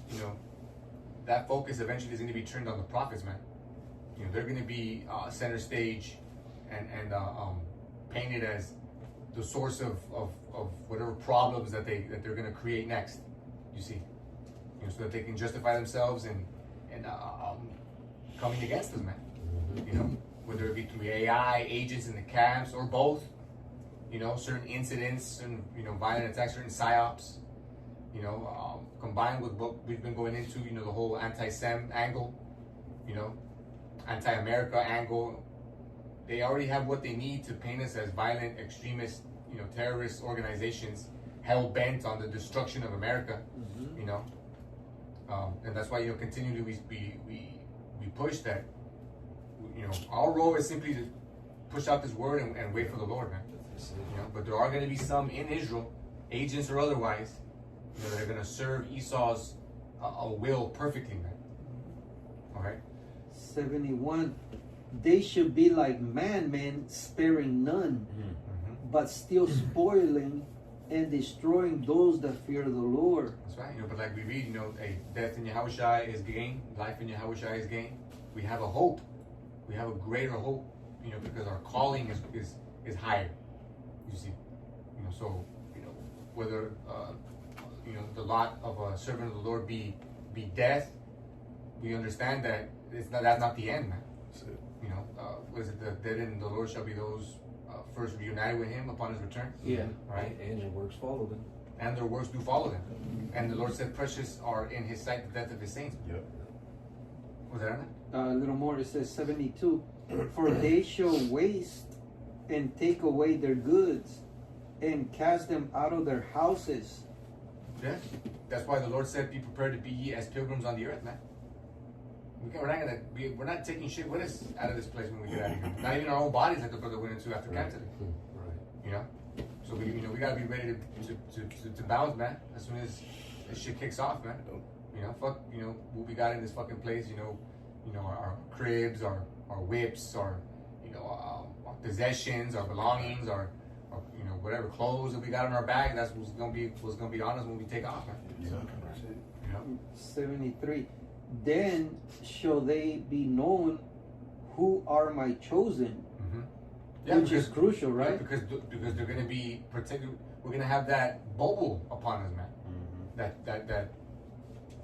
Speaker 1: that focus eventually is going to be turned on the prophets, man. They're going to be center stage and painted as the source of whatever problems that they're going to create next. You see, so that they can justify themselves and coming against us, man. Whether it be through AI agents in the camps or both. Certain incidents, certain violent attacks, certain psyops. Combined with what we've been going into, the whole anti-Sem angle, anti-America angle. They already have what they need to paint us as violent, extremist, terrorist organizations, hell bent on the destruction of America. And that's why continually we push that. Our role is simply to push out this word and wait for the Lord, man. But there are going to be some in Israel, agents or otherwise, that are going to serve Esau's will perfectly, man. All right.
Speaker 4: 71. They should be like madmen, sparing none, but still spoiling and destroying those that fear the Lord.
Speaker 1: That's right. But like we read, death in Yahushua is gain, life in Yahushua is gain. We have a hope. We have a greater hope, because our calling is higher. You see, so whether the lot of a servant of the Lord be death, we understand that that's not the end, man.
Speaker 2: That's it.
Speaker 1: Was it the dead in the Lord shall be those first reunited with Him upon His return?
Speaker 4: Yeah.
Speaker 1: Right.
Speaker 3: And your works follow them.
Speaker 1: And their works do follow them. And the Lord said, "Precious are in His sight the death of His saints."
Speaker 2: Yep.
Speaker 1: Was that on it?
Speaker 4: A little more, it says 72. For they shall waste and take away their goods and cast them out of their houses.
Speaker 1: Yeah. That's why the Lord said, "Be prepared to be ye as pilgrims on the earth," man. We're not taking shit with us out of this place when we get out of here. Not even our own bodies, like the brother went into after captivity.
Speaker 3: Right.
Speaker 1: So we gotta be ready to bounce, man. As soon as this shit kicks off, man. Fuck, what we got in this fucking place. Our cribs, our whips, our possessions, our belongings, our whatever clothes that we got in our bag. That's what's gonna be on us when we take off, man.
Speaker 4: 73. Then shall they be known who are my chosen.
Speaker 1: Yeah,
Speaker 4: which is crucial, right?
Speaker 1: Yeah, because they're going to be protected. We're going to have that bubble upon us, man.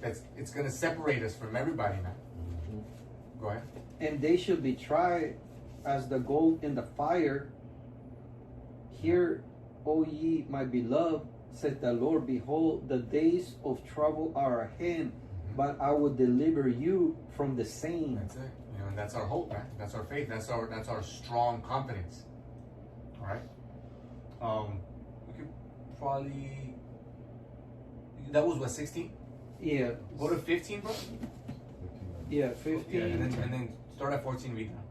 Speaker 1: That's it's going to separate us from everybody, man. Go ahead.
Speaker 4: And they shall be tried as the gold in the fire. Hear, O ye my beloved, said the Lord, behold, the days of trouble are at hand, but I will deliver you from the same.
Speaker 1: That's it. And that's our hope, man. That's our faith. That's our strong confidence. All right. We could probably. That was what, 16?
Speaker 4: Yeah.
Speaker 1: Go to 15, bro.
Speaker 4: Yeah, 15.
Speaker 1: Yeah, and then start at 14. Read now.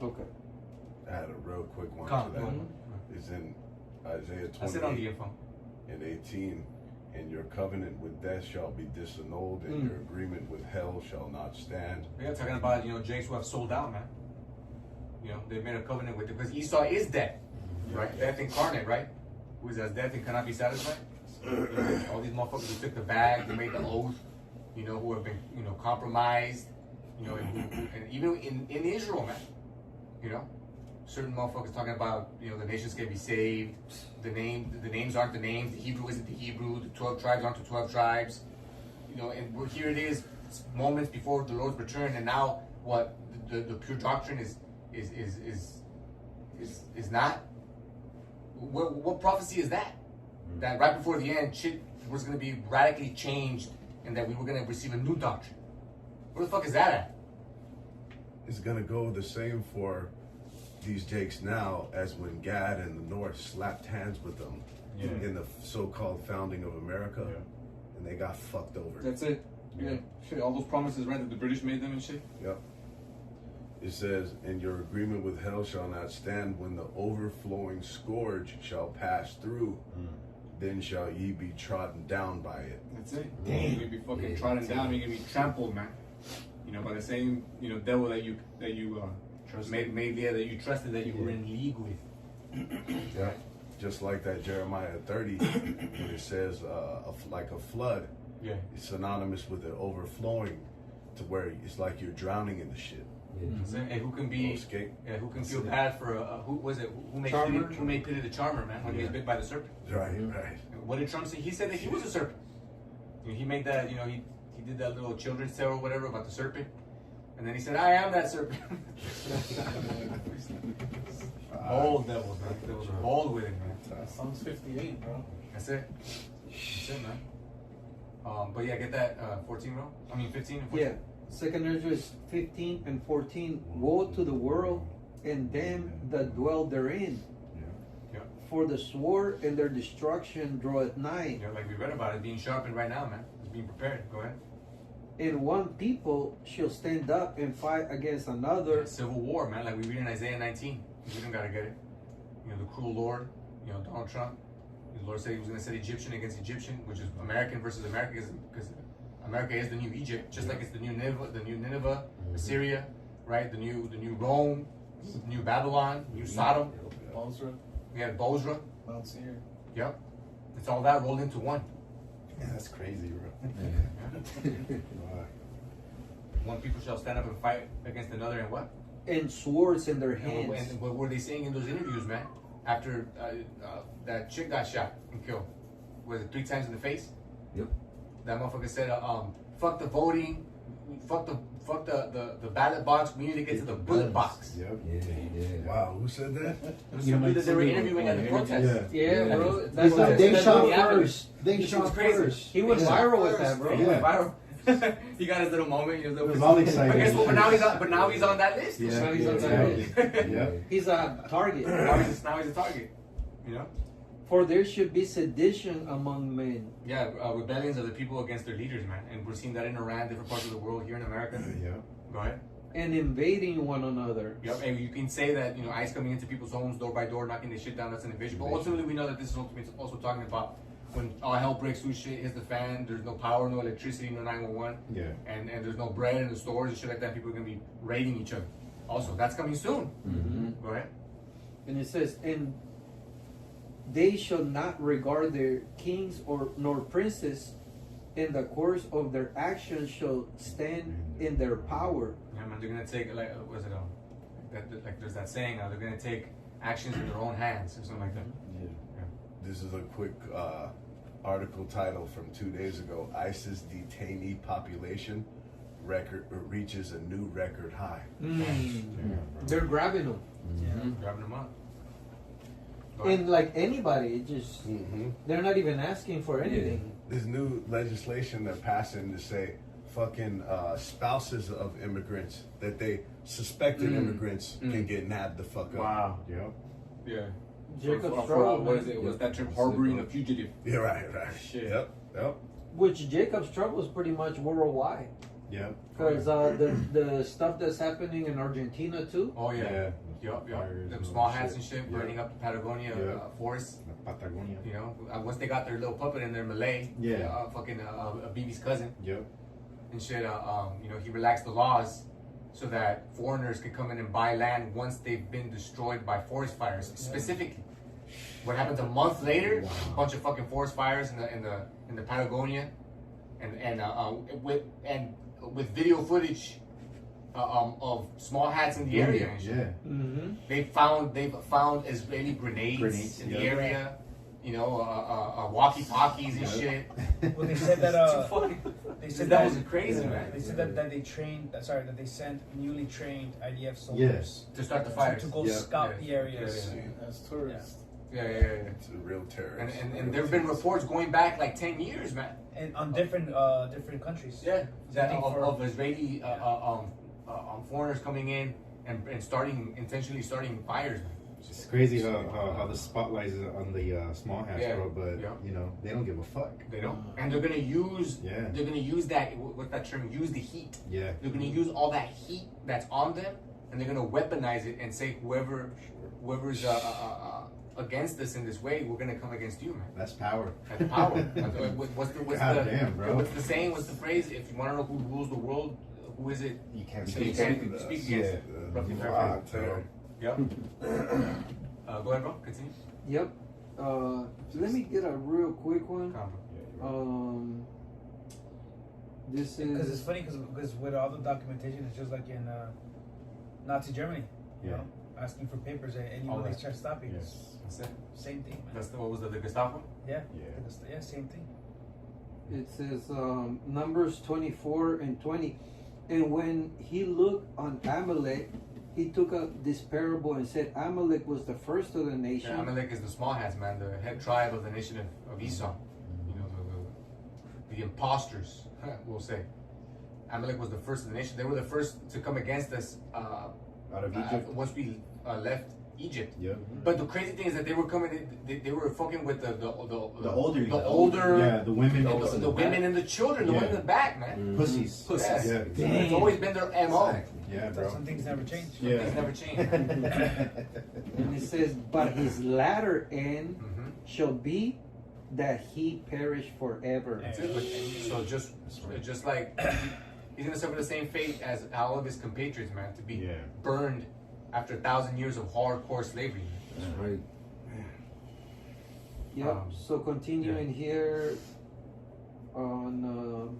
Speaker 4: Okay.
Speaker 2: I had a real quick one
Speaker 1: Come,
Speaker 2: to that.
Speaker 1: go on.
Speaker 2: It's in Isaiah
Speaker 1: I said on the
Speaker 2: 28
Speaker 1: info.
Speaker 2: and 18. And your covenant with death shall be disannulled, and your agreement with hell shall not stand.
Speaker 1: Yeah, talking about Jakes who have sold out, man. They made a covenant with it because Esau is death, right? Death incarnate, right? Who is as death and cannot be satisfied. All these motherfuckers who took the bag, who made the oath, who have been compromised, and even in Israel, man. certain motherfuckers talking about, you know, the nations can be saved. The names aren't the names. The Hebrew isn't the Hebrew. The 12 tribes aren't the 12 tribes. You know, and here it is, moments before the Lord's return, and now what? The pure doctrine is not. What prophecy is that? That right before the end, shit was going to be radically changed, and that we were going to receive a new doctrine. Where the fuck is that at?
Speaker 2: It's gonna go the same for these Jakes now as when Gad and the North slapped hands with them in the so-called founding of America, and they got fucked over.
Speaker 1: That's it. Yeah. Shit, all those promises, right, that the British made them and shit.
Speaker 2: Yep. It says, and your agreement with hell shall not stand when the overflowing scourge shall pass through. Then shall ye be trodden down by it.
Speaker 1: That's it. You're gonna be fucking trodden down. You're gonna be trampled, man. You know, by the same, you know, devil that you made there, that you trusted, that you were in league with.
Speaker 2: Yeah. Just like that Jeremiah 30, when it says like a flood.
Speaker 1: Yeah.
Speaker 2: It's synonymous with it overflowing to where it's like you're drowning in the shit.
Speaker 1: And who can be?
Speaker 2: Escape.
Speaker 1: Yeah, who can feel bad for who was it? Who made Peter the charmer, man, when he was bit by the serpent?
Speaker 2: Right, right.
Speaker 1: What did Trump say? He said that he was a serpent. You know, he made that. You know, he did that little children's tale or whatever about the serpent, and then he said, "I am that serpent." Bold devils, man. They was bold with it, man.
Speaker 5: Psalms 58, bro.
Speaker 1: That's it. That's it, man. But yeah, get that 14, bro. I mean 15 and 14.
Speaker 4: Yeah. Second Ezra 15 and 14. Woe to the world and them that dwell therein.
Speaker 1: Yeah.
Speaker 4: For the sword and their destruction draweth nigh.
Speaker 1: You know, like we read about it being sharpened right now, man. It's being prepared. Go ahead.
Speaker 4: And one people shall stand up and fight against another.
Speaker 1: Yeah, civil war, man. Like we read in Isaiah 19. We don't gotta get it. You know, the cruel Lord. You know, Donald Trump. The Lord said he was gonna set Egyptian against Egyptian, which is American versus America, because America is the new Egypt, just like it's the new Nineveh, Assyria, right? The new Rome, new Babylon, new Sodom.
Speaker 5: Bosra.
Speaker 1: We had Bosra.
Speaker 5: Mount Seir.
Speaker 1: Yep. It's all that rolled into one.
Speaker 2: Yeah, that's crazy, bro.
Speaker 1: One people shall stand up and fight against another, and what?
Speaker 4: And swords in their hands.
Speaker 1: And what were they saying in those interviews, man? After that chick got shot and killed, was it 3 times in the face?
Speaker 3: Yep.
Speaker 1: That motherfucker said, "Fuck the voting, fuck the ballot box. We need to get to the bullet box."
Speaker 2: Yep.
Speaker 3: Yeah.
Speaker 2: Wow, who said that?
Speaker 1: It was somebody that they were interviewing at the protest.
Speaker 4: Yeah, bro.
Speaker 6: They
Speaker 4: That's
Speaker 6: shot, they
Speaker 4: that's
Speaker 6: shot
Speaker 4: what happened.
Speaker 6: first. They
Speaker 1: It was
Speaker 6: shot
Speaker 1: crazy.
Speaker 6: first.
Speaker 4: He went viral with that, bro.
Speaker 1: He went viral. He got his little moment. You know,
Speaker 6: It was all exciting.
Speaker 1: But guess what? But now he's on that list.
Speaker 6: Yeah,
Speaker 4: Now he's on
Speaker 6: yeah,
Speaker 4: that
Speaker 6: yeah.
Speaker 4: list.
Speaker 6: Yeah.
Speaker 4: He's a target.
Speaker 1: Now he's a target. You know.
Speaker 4: For there should be sedition among men.
Speaker 1: Yeah, rebellions of the people against their leaders, man, and we're seeing that in Iran, different parts of the world, here in America.
Speaker 6: Yeah.
Speaker 1: Go ahead.
Speaker 4: And invading one another.
Speaker 1: Yep, and you can say that, you know, ICE coming into people's homes door by door, knocking the shit down, that's an invasion. But ultimately, we know that this is ultimately also talking about when all hell breaks loose, shit hits the fan, there's no power, no electricity, no 911,
Speaker 6: Yeah.
Speaker 1: and there's no bread in the stores and shit like that. People are going to be raiding each other. Also, that's coming soon.
Speaker 3: Mm-hmm.
Speaker 1: Go ahead.
Speaker 4: And it says, and they shall not regard their kings or nor princes, and the course of their actions shall stand in their power.
Speaker 1: Yeah, man, they're going to take, like, what's it, like there's that saying, they're going to take actions in their own hands or something like that.
Speaker 2: Yeah. This is a quick article title from 2 days ago. ISIS detainee population record reaches a new record high.
Speaker 4: They're grabbing them.
Speaker 1: Grabbing them up.
Speaker 4: And like anybody, it just they're not even asking for anything.
Speaker 2: This new legislation they're passing to say fucking spouses of immigrants that they suspected immigrants can get nabbed the fuck up.
Speaker 1: Wow.
Speaker 2: Yep.
Speaker 1: Yeah.
Speaker 4: Jacob
Speaker 1: For
Speaker 4: Strauss,
Speaker 1: what is
Speaker 4: man.
Speaker 1: it? What's that term? Harboring a fugitive.
Speaker 2: Yeah, right.
Speaker 1: Shit.
Speaker 2: Yep.
Speaker 4: Which Jacob Strauss was pretty much worldwide.
Speaker 2: Yep.
Speaker 4: Because the stuff that's happening in Argentina too.
Speaker 1: Oh yeah. Yup.
Speaker 6: Fires
Speaker 1: Them
Speaker 6: and
Speaker 1: small
Speaker 6: all
Speaker 1: hats
Speaker 6: shit.
Speaker 1: and shit,
Speaker 6: Yeah.
Speaker 1: burning up the Patagonia forest.
Speaker 6: Patagonia.
Speaker 1: You know, once they got their little puppet in there, Malay.
Speaker 6: Yeah.
Speaker 1: Fucking BB's cousin
Speaker 6: Yep.
Speaker 1: and shit. You know, he relaxed the laws so that foreigners could come in and buy land once they've been destroyed by forest fires. Specifically, what happens a month later? A bunch of fucking forest fires in the Patagonia, and with video footage of small hats in the area. And shit.
Speaker 6: Yeah.
Speaker 4: Mm-hmm.
Speaker 1: They've found Israeli grenades in the
Speaker 6: yeah.
Speaker 1: area. You know, walkie-talkies and shit.
Speaker 7: Well, they said that. They said
Speaker 1: That was crazy, man.
Speaker 7: They said that they trained. That they sent newly trained IDF soldiers
Speaker 6: Yes.
Speaker 1: To start the fires.
Speaker 7: to go
Speaker 6: Yeah.
Speaker 7: scout
Speaker 1: Yeah.
Speaker 7: the areas.
Speaker 1: Yeah,
Speaker 5: As tourists.
Speaker 1: Yeah.
Speaker 2: It's a real terrorist.
Speaker 1: And there have been reports going back like 10 years, man.
Speaker 7: And on different countries.
Speaker 1: Yeah, that
Speaker 7: Looking for-
Speaker 1: of Israeli foreigners coming in and intentionally starting fires, man.
Speaker 6: It's crazy how the spotlight is on the small hats,
Speaker 1: Yeah.
Speaker 6: bro. But
Speaker 1: Yeah.
Speaker 6: you know they don't give a fuck.
Speaker 1: They don't, and they're gonna use.
Speaker 6: Yeah.
Speaker 1: They're gonna use that. What's that term? Use the heat.
Speaker 6: Yeah.
Speaker 1: They're gonna use all that heat that's on them, and they're gonna weaponize it and say whoever's against us in this way, we're gonna come against you, man.
Speaker 6: That's power.
Speaker 1: That's power. What's
Speaker 6: God damn, bro.
Speaker 1: What's the saying? What's the phrase? If you want to know who rules the world, who is it?
Speaker 6: You can't
Speaker 1: You
Speaker 6: speak.
Speaker 1: can't speak against.
Speaker 6: Yeah.
Speaker 1: Roughly
Speaker 2: Wow,
Speaker 1: paraphrased.
Speaker 2: terror.
Speaker 1: Yep. Go ahead, bro. Continue.
Speaker 4: Yep. Let me get a real quick one.
Speaker 1: Come,
Speaker 4: This
Speaker 7: Because it's
Speaker 4: is
Speaker 7: funny because with all the documentation, it's just like in Nazi Germany. You
Speaker 6: Yeah.
Speaker 7: know, asking for papers and
Speaker 1: All
Speaker 7: when they
Speaker 1: that.
Speaker 7: try to stop you,
Speaker 6: Yeah.
Speaker 7: it's
Speaker 1: That's it.
Speaker 7: same thing, man.
Speaker 1: That's what was the Gestapo?
Speaker 7: Yeah.
Speaker 6: Yeah.
Speaker 7: Yeah, same thing.
Speaker 4: it says Numbers 24 and 20, and when he looked on Amalek, he took up this parable and said, Amalek was the first of the nation.
Speaker 1: Yeah, Amalek is the small hats, man, the head tribe of the nation of Esau. You know, the imposters, we'll say. Amalek was the first of the nation. They were the first to come against us
Speaker 6: Out of Egypt.
Speaker 1: once we left Egypt.
Speaker 6: Yep.
Speaker 1: But the crazy thing is that they were coming. They were fucking with the
Speaker 6: older.
Speaker 1: the older,
Speaker 6: Yeah, the women.
Speaker 1: the women and the children, the
Speaker 6: Yeah.
Speaker 1: ones in the back, man.
Speaker 6: Pussies.
Speaker 1: Pussies.
Speaker 6: Yeah.
Speaker 1: It's always been their MO.
Speaker 6: Yeah, bro.
Speaker 7: Some things never change.
Speaker 6: Yeah.
Speaker 1: Things never change.
Speaker 4: And it says, but his latter end
Speaker 1: Mhm.
Speaker 4: shall be that he perish forever.
Speaker 1: That's it. So just like he's gonna suffer the same fate as all of his compatriots, man, to be
Speaker 6: Yeah.
Speaker 1: burned after 1,000 years of hardcore slavery.
Speaker 3: That's right.
Speaker 4: Yep. So continuing here on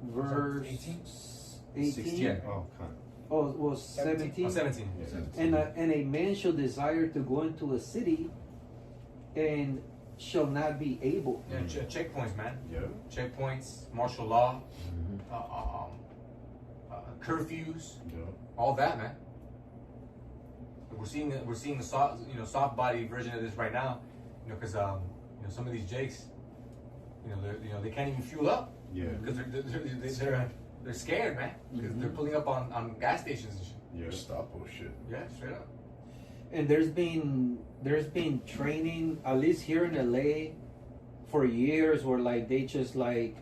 Speaker 4: verse 18.
Speaker 1: 16.
Speaker 6: Oh, God.
Speaker 4: Oh, it was 17.
Speaker 1: 17.
Speaker 4: And a man shall desire to go into a city and shall not be able.
Speaker 1: Yeah, checkpoints, man.
Speaker 6: Yeah.
Speaker 1: Checkpoints, martial law, curfews,
Speaker 6: Yeah.
Speaker 1: all that, man. We're seeing the soft body version of this right now, because some of these jakes, they can't even fuel up
Speaker 6: Yeah.
Speaker 1: because they're scared, man, because they're pulling up on gas stations and shit.
Speaker 6: Yeah.
Speaker 2: Gestapo shit.
Speaker 1: Yeah, straight up.
Speaker 4: And there's been training, at least here in LA, for years, where like they just like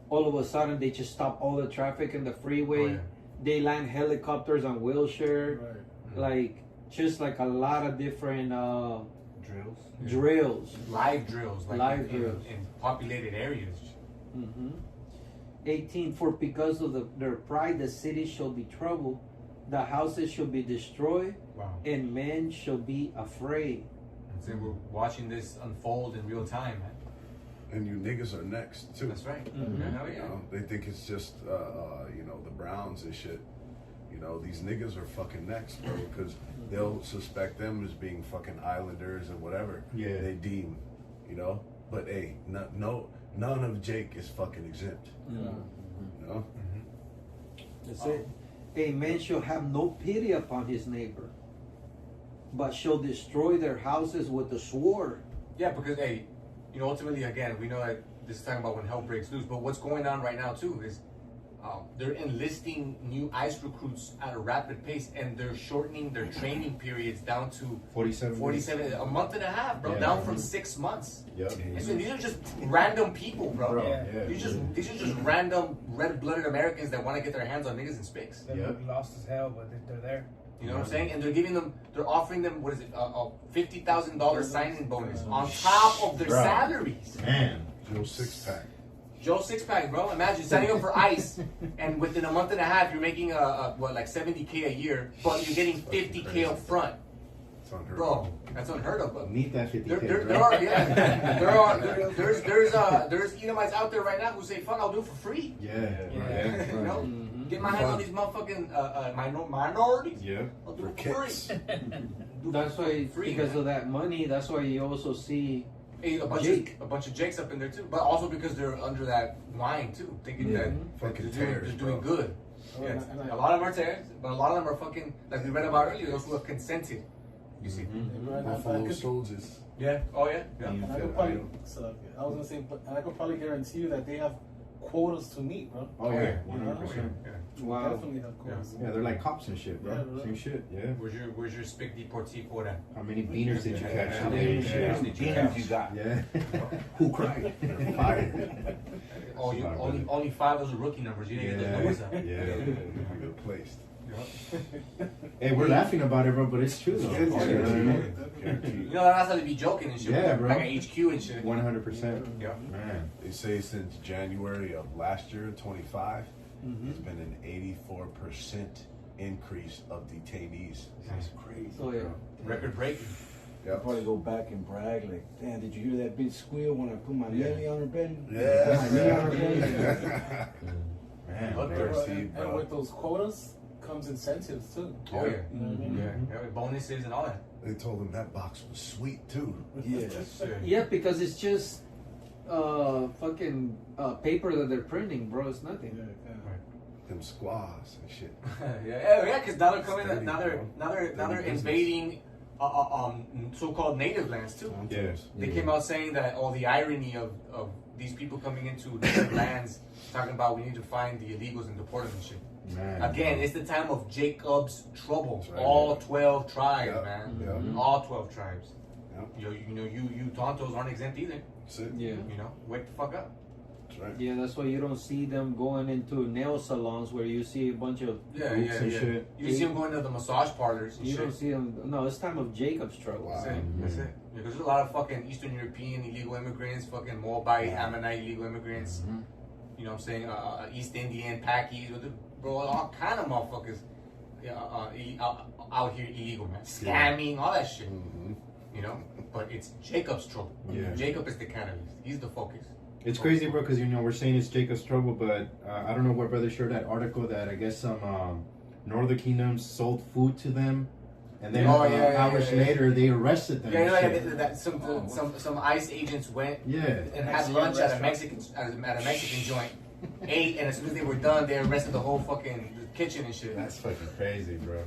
Speaker 4: all of a sudden they just stop all the traffic in the freeway.
Speaker 1: Oh, yeah.
Speaker 4: They land helicopters on Wilshire,
Speaker 5: Right.
Speaker 4: like just like a lot of different
Speaker 8: Drills.
Speaker 4: drills.
Speaker 1: Live drills, like
Speaker 4: Live
Speaker 1: in
Speaker 4: drills.
Speaker 1: populated areas.
Speaker 4: 18, for because of their pride the city shall be troubled, the houses shall be destroyed,
Speaker 1: Wow.
Speaker 4: and men shall be afraid.
Speaker 1: So we're watching this unfold in real time, man.
Speaker 2: And you niggas are next too.
Speaker 1: That's right.
Speaker 4: Mhm.
Speaker 1: Yeah, hell
Speaker 2: You
Speaker 1: yeah.
Speaker 2: know, they think it's just the Browns and shit. These niggas are fucking next, bro, because they'll suspect them as being fucking islanders or whatever
Speaker 6: Yeah.
Speaker 2: they deem, But hey, none of Jake is fucking exempt.
Speaker 4: That's it. A man shall have no pity upon his neighbor, but shall destroy their houses with the sword.
Speaker 1: Yeah, because ultimately, again, we know that this is talking about when hell breaks loose. But what's going on right now too is they're enlisting new ICE recruits at a rapid pace, and they're shortening their training periods down to
Speaker 6: 47.
Speaker 1: a month and a half, bro.
Speaker 6: Yeah.
Speaker 1: Down from 6 months.
Speaker 6: Yep.
Speaker 1: And so these are just random people, bro.
Speaker 6: Bro,
Speaker 7: Yeah.
Speaker 6: yeah.
Speaker 1: These are just random red-blooded Americans that want to get their hands on niggas and spics.
Speaker 7: They
Speaker 6: Yep.
Speaker 7: look lost as hell, but they're there.
Speaker 1: You know what I'm saying? And they're offering them, what is it, a $50,000 signing bonus on top of their
Speaker 6: Bro.
Speaker 1: salaries.
Speaker 6: Man.
Speaker 2: Joe Six-Pack.
Speaker 1: Joe Six-Pack, bro. Imagine signing up for ICE, and within a month and a half, you're making like $70K a year, but you're getting $50K up front,
Speaker 2: It's unheard of.
Speaker 1: bro. That's unheard of. But
Speaker 6: Need that 50K.
Speaker 1: there's Edomites out there right now who say, "Fuck, I'll do it for free."
Speaker 6: Yeah.
Speaker 7: Yeah.
Speaker 1: You know, Get my hands on these motherfucking minorities.
Speaker 2: Yeah.
Speaker 1: I'll do
Speaker 2: For
Speaker 1: it for
Speaker 2: kicks.
Speaker 1: free.
Speaker 4: That's why,
Speaker 1: Free,
Speaker 4: because
Speaker 1: man.
Speaker 4: of that money, that's why you also see
Speaker 1: Hey, a bunch of Jakes up in there too, but also because they're under that wine too, thinking that
Speaker 2: Fucking
Speaker 1: they're
Speaker 2: tears,
Speaker 1: doing
Speaker 2: bro.
Speaker 1: good.
Speaker 5: Oh,
Speaker 1: Yeah,
Speaker 5: and
Speaker 1: a lot of them are tears, but a lot of them are fucking, like we read about earlier, those who have consented. You see?
Speaker 2: Buffalo soldiers.
Speaker 1: Yeah. Oh yeah. Yeah.
Speaker 5: And I could probably, so, I was gonna say, but and I could probably guarantee you that they have quotas to meet, bro.
Speaker 6: Oh yeah,
Speaker 1: yeah.
Speaker 6: 100%.
Speaker 4: wow.
Speaker 5: Definitely have quotas. to
Speaker 6: Yeah,
Speaker 5: meet.
Speaker 6: they're like cops and shit, bro.
Speaker 5: Yeah, bro.
Speaker 6: Same shit. Yeah.
Speaker 1: Where's your spic deportee quota?
Speaker 6: How many beaners did you catch
Speaker 1: How
Speaker 6: today?
Speaker 1: many beaners did you catch?
Speaker 8: You got.
Speaker 6: Yeah. Who cried? Fire.
Speaker 1: Oh, you only 5 of those are rookie numbers. You didn't get those numbers up.
Speaker 6: Yeah.
Speaker 2: Good placed.
Speaker 1: Yeah.
Speaker 6: Hey, we're laughing about it, bro, but it's true though.
Speaker 2: It's
Speaker 6: Oh,
Speaker 2: true.
Speaker 6: you know what I mean?
Speaker 2: Guaranteed.
Speaker 1: You know that's how they be joking and shit.
Speaker 6: Yeah, bro.
Speaker 1: Like at HQ and shit.
Speaker 6: 100%.
Speaker 1: Yeah.
Speaker 6: Man.
Speaker 2: They say since January of last year, 25, there's been an 84% increase of detainees. That's crazy.
Speaker 4: Oh yeah.
Speaker 1: Record breaking.
Speaker 8: I'll probably go back and brag like, damn, did you hear that bitch squeal when I put my
Speaker 1: Yeah.
Speaker 8: belly on her belly?
Speaker 2: Yeah.
Speaker 8: My knee on her belly?
Speaker 6: Man.
Speaker 1: Look,
Speaker 2: Mercy,
Speaker 5: And
Speaker 2: bro.
Speaker 5: with those quotas comes incentives too.
Speaker 1: Oh yeah.
Speaker 5: You know what I mean?
Speaker 1: Yeah. Yeah. Bonuses and all that.
Speaker 2: They told him that box was sweet too.
Speaker 8: Yeah.
Speaker 4: Yeah, because it's just fucking paper that they're printing, bro. It's nothing.
Speaker 2: Them squaws and shit.
Speaker 1: yeah, because now they're coming.
Speaker 2: Steady,
Speaker 1: Now they're
Speaker 2: Steady business.
Speaker 1: invading so-called native lands too.
Speaker 6: Yeah.
Speaker 1: They came out saying that the irony of these people coming into native lands, talking about we need to find the illegals and deport them and shit.
Speaker 6: Man.
Speaker 1: Again, it's the time of Jacob's trouble.
Speaker 2: That's right,
Speaker 1: All
Speaker 2: man.
Speaker 1: 12 tribes,
Speaker 2: Yep,
Speaker 1: man.
Speaker 2: yep.
Speaker 1: All 12 tribes.
Speaker 2: Yep.
Speaker 1: You Tontos aren't exempt either.
Speaker 2: That's it.
Speaker 4: Yeah.
Speaker 1: You know, wake the fuck up.
Speaker 2: That's right.
Speaker 4: Yeah, that's why you don't see them going into nail salons where you see a bunch of.
Speaker 1: Yeah,
Speaker 6: Groups
Speaker 1: yeah,
Speaker 6: and
Speaker 1: yeah.
Speaker 6: shit.
Speaker 1: You see them going to the massage parlors and
Speaker 4: You
Speaker 1: shit.
Speaker 4: don't see them. No, it's time of Jacob's trouble.
Speaker 2: Wow.
Speaker 1: That's it. That's it. Because there's a lot of fucking Eastern European illegal immigrants, fucking Moabite, Ammonite illegal immigrants. You know what I'm saying? East Indian, Pakis, bro, all kind of motherfuckers out here illegal, man. Scamming, all that shit. You know? But it's Jacob's trouble.
Speaker 6: Yeah.
Speaker 1: Jacob is the catalyst. He's the focus.
Speaker 6: It's crazy, bro, because we're saying it's Jacob's trouble, but I don't know where brother shared that article that I guess some northern kingdoms sold food to them, and then hours later they arrested them.
Speaker 1: Yeah,
Speaker 6: and
Speaker 1: yeah,
Speaker 6: shit.
Speaker 1: that some ICE agents went
Speaker 6: Yeah.
Speaker 1: and had lunch at a Mexican joint, ate, and as soon as they were done, they arrested the whole fucking kitchen and shit.
Speaker 6: That's fucking crazy, bro.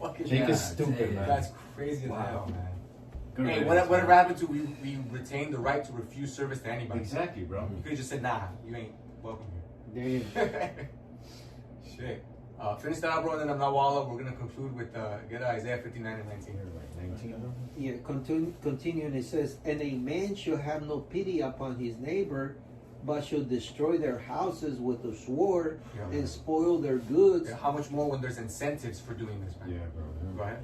Speaker 1: Fucking
Speaker 6: Jacob's stupid, man.
Speaker 1: That's crazy as hell, man.
Speaker 6: Good
Speaker 1: Hey,
Speaker 6: riddance,
Speaker 1: whatever
Speaker 6: man.
Speaker 1: happened to we retained the right to refuse service to anybody?
Speaker 6: Exactly, bro.
Speaker 1: You could have just said, nah, you ain't welcome
Speaker 4: There you go.
Speaker 1: here. Shit. Finish that out, bro, and then I'm not Walla. We're gonna conclude with get Isaiah 59 and 19.
Speaker 6: 19.
Speaker 4: Yeah, continuing, it says, and a man shall have no pity upon his neighbor, but shall destroy their houses with a sword
Speaker 1: Yeah.
Speaker 4: and spoil their goods.
Speaker 1: Yeah, how much more when there's incentives for doing this, man?
Speaker 6: Yeah, bro.
Speaker 1: Go ahead.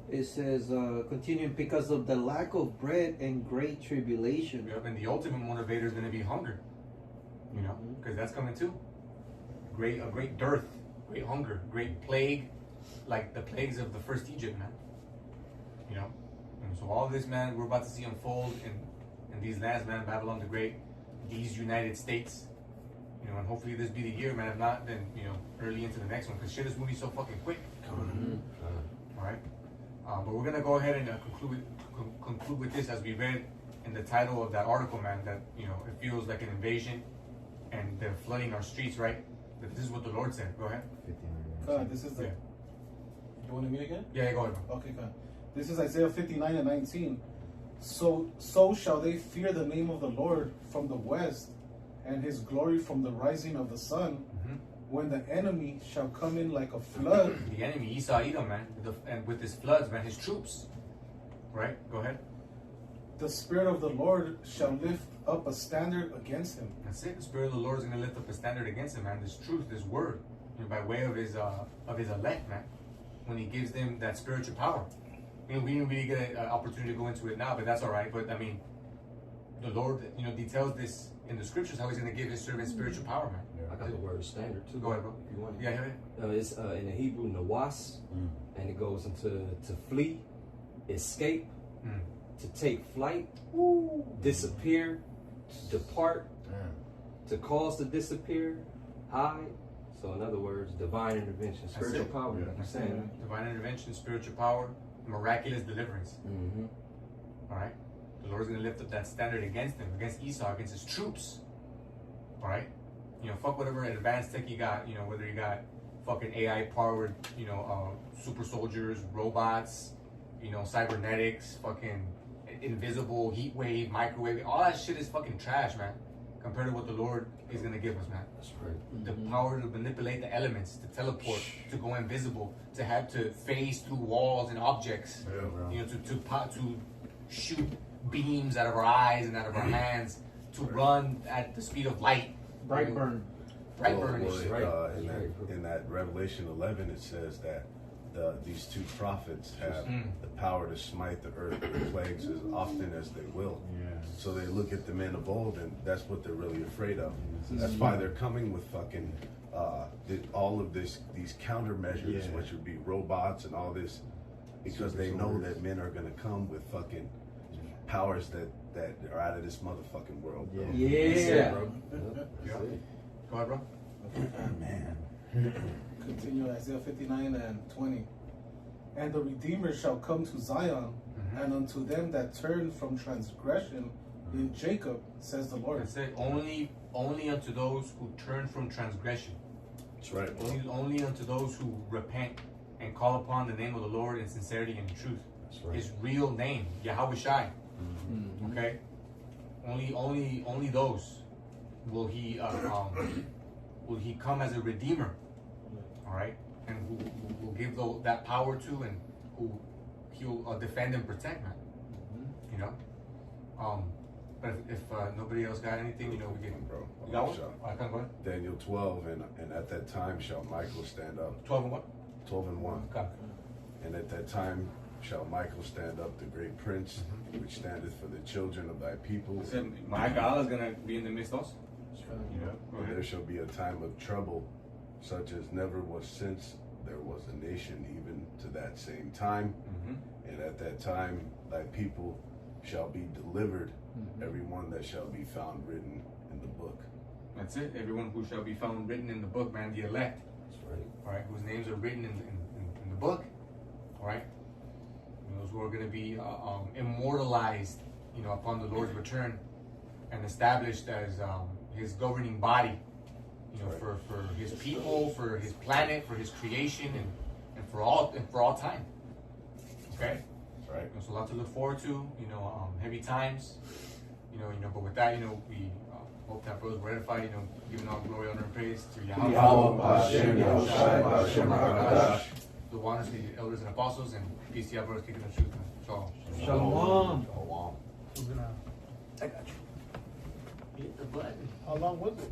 Speaker 4: It says, continuing, because of the lack of bread and great tribulation.
Speaker 1: Yep, and the ultimate motivator is gonna be hunger. You know, because that's coming too. A great dearth, great hunger, great plague, like the plagues of the first Egypt, man. You know, and so all of this, man, we're about to see unfold in these lands, man. Babylon the Great, these United States. You know, and hopefully this be the year, man. If not, then early into the next one, because shit is moving so fucking quick. All right, but we're gonna go ahead and conclude with this, as we read in the title of that article, man. That it feels like an invasion, and they're flooding our streets, right? But this is what the Lord said. Go ahead.
Speaker 5: God, this is the.
Speaker 1: Yeah.
Speaker 5: You want to meet again?
Speaker 1: Yeah, go ahead.
Speaker 5: Okay, God. This is Isaiah 59 and 19. So shall they fear the name of the Lord from the west, and his glory from the rising of the sun, when the enemy shall come in like a flood.
Speaker 1: The enemy, Esau, Edom, man, and with his floods, man, his troops. Right? Go ahead.
Speaker 5: The Spirit of the Lord shall lift up a standard against him.
Speaker 1: That's it. The Spirit of the Lord is going to lift up a standard against him, man. This truth, this word, by way of his elect, man. When he gives them that spiritual power. We didn't really get an opportunity to go into it now, but that's all right. But I mean, the Lord, details this in the scriptures how he's going to give his servant spiritual power, man.
Speaker 3: I got the word standard too.
Speaker 1: Go ahead, bro.
Speaker 3: If you want it.
Speaker 1: Yeah.
Speaker 3: It's in the Hebrew nawas, and it goes into to flee, escape, to take flight, disappear, depart, to cause to disappear, hide, So in other words, divine intervention, spiritual
Speaker 1: it.
Speaker 3: power,
Speaker 2: Yeah.
Speaker 3: like you're saying.
Speaker 1: Divine intervention, spiritual power, miraculous deliverance.
Speaker 3: Mm-hmm.
Speaker 1: All right, the Lord's gonna lift up that standard against them, against Esau, against his troops. All right, you know, fuck whatever advanced tech you got. You know, whether you got fucking AI powered, you know, super soldiers, robots, you know, cybernetics, fucking invisible heat wave, microwave. All that shit is fucking trash, man. Compared to what the Lord is gonna give us, man.
Speaker 3: That's right.
Speaker 1: The power to manipulate the elements, to teleport, to go invisible, to have to phase through walls and objects.
Speaker 2: Yeah, bro.
Speaker 1: You know, to shoot beams out of our eyes and out of our hands, to run at the speed of light.
Speaker 4: Brightburn.
Speaker 1: Brightburn
Speaker 2: Well,
Speaker 1: is
Speaker 3: right.
Speaker 2: in that Revelation 11, it says that these two prophets have the power to smite the earth with plagues as often as they will.
Speaker 6: Yeah.
Speaker 2: So they look at the men of old, and that's what they're really afraid of. That's why they're coming with fucking all of these countermeasures,
Speaker 6: Yeah.
Speaker 2: which would be robots and all this, because they know that men are gonna come with fucking powers that are out of this motherfucking world. Bro.
Speaker 4: Yeah.
Speaker 3: bro.
Speaker 1: Yeah. Go ahead, bro.
Speaker 2: Man.
Speaker 9: Continue Isaiah 59 and 20. And the Redeemer shall come to Zion, and unto them that turn from transgression in Jacob, says the Lord.
Speaker 1: That's it. Only unto those who turn from transgression.
Speaker 2: That's right.
Speaker 1: Only unto those who repent and call upon the name of the Lord in sincerity and truth.
Speaker 3: That's right.
Speaker 1: His real name, Yahweh Shai. Okay. Only those will he come as a redeemer. All right, and who will give that power to, and who he'll defend and protect, man. You know. But if nobody else got anything, you know, we can.
Speaker 2: Bro.
Speaker 1: You got one?
Speaker 2: Shall-
Speaker 1: I can go ahead.
Speaker 2: Daniel 12, and at that time shall Michael stand up.
Speaker 1: 12 and what?
Speaker 2: 12 and 1.
Speaker 1: Okay.
Speaker 2: And at that time shall Michael stand up, the great prince, which standeth for the children of thy people.
Speaker 1: My God is gonna be in the midst also.
Speaker 2: You know,
Speaker 1: Go
Speaker 2: and
Speaker 1: ahead.
Speaker 2: there shall be a time of trouble, such as never was since there was a nation, even to that same time. And at that time thy people shall be delivered, everyone that shall be found written in the book.
Speaker 1: That's it. Everyone who shall be found written in the book, man, the elect.
Speaker 3: That's right.
Speaker 1: All right, whose names are written in the book. All right, and those who are going to be immortalized, you know, upon the Lord's return, and established as His governing body, you know, for His people, for His planet, for His creation, and for all time. Okay,
Speaker 2: Right?
Speaker 1: there's a lot to look forward to. You know, heavy times. You know. But with that, you know, we hope that brothers were edified. You know, giving all glory, honor, and praise to Yahweh. The honors to the elders and apostles, and peace to you, brothers, kicking the truth. Shalom.
Speaker 4: Shalom.
Speaker 2: Shalom.
Speaker 9: Who's gonna
Speaker 1: I got you. Hit the button.
Speaker 5: How long was it?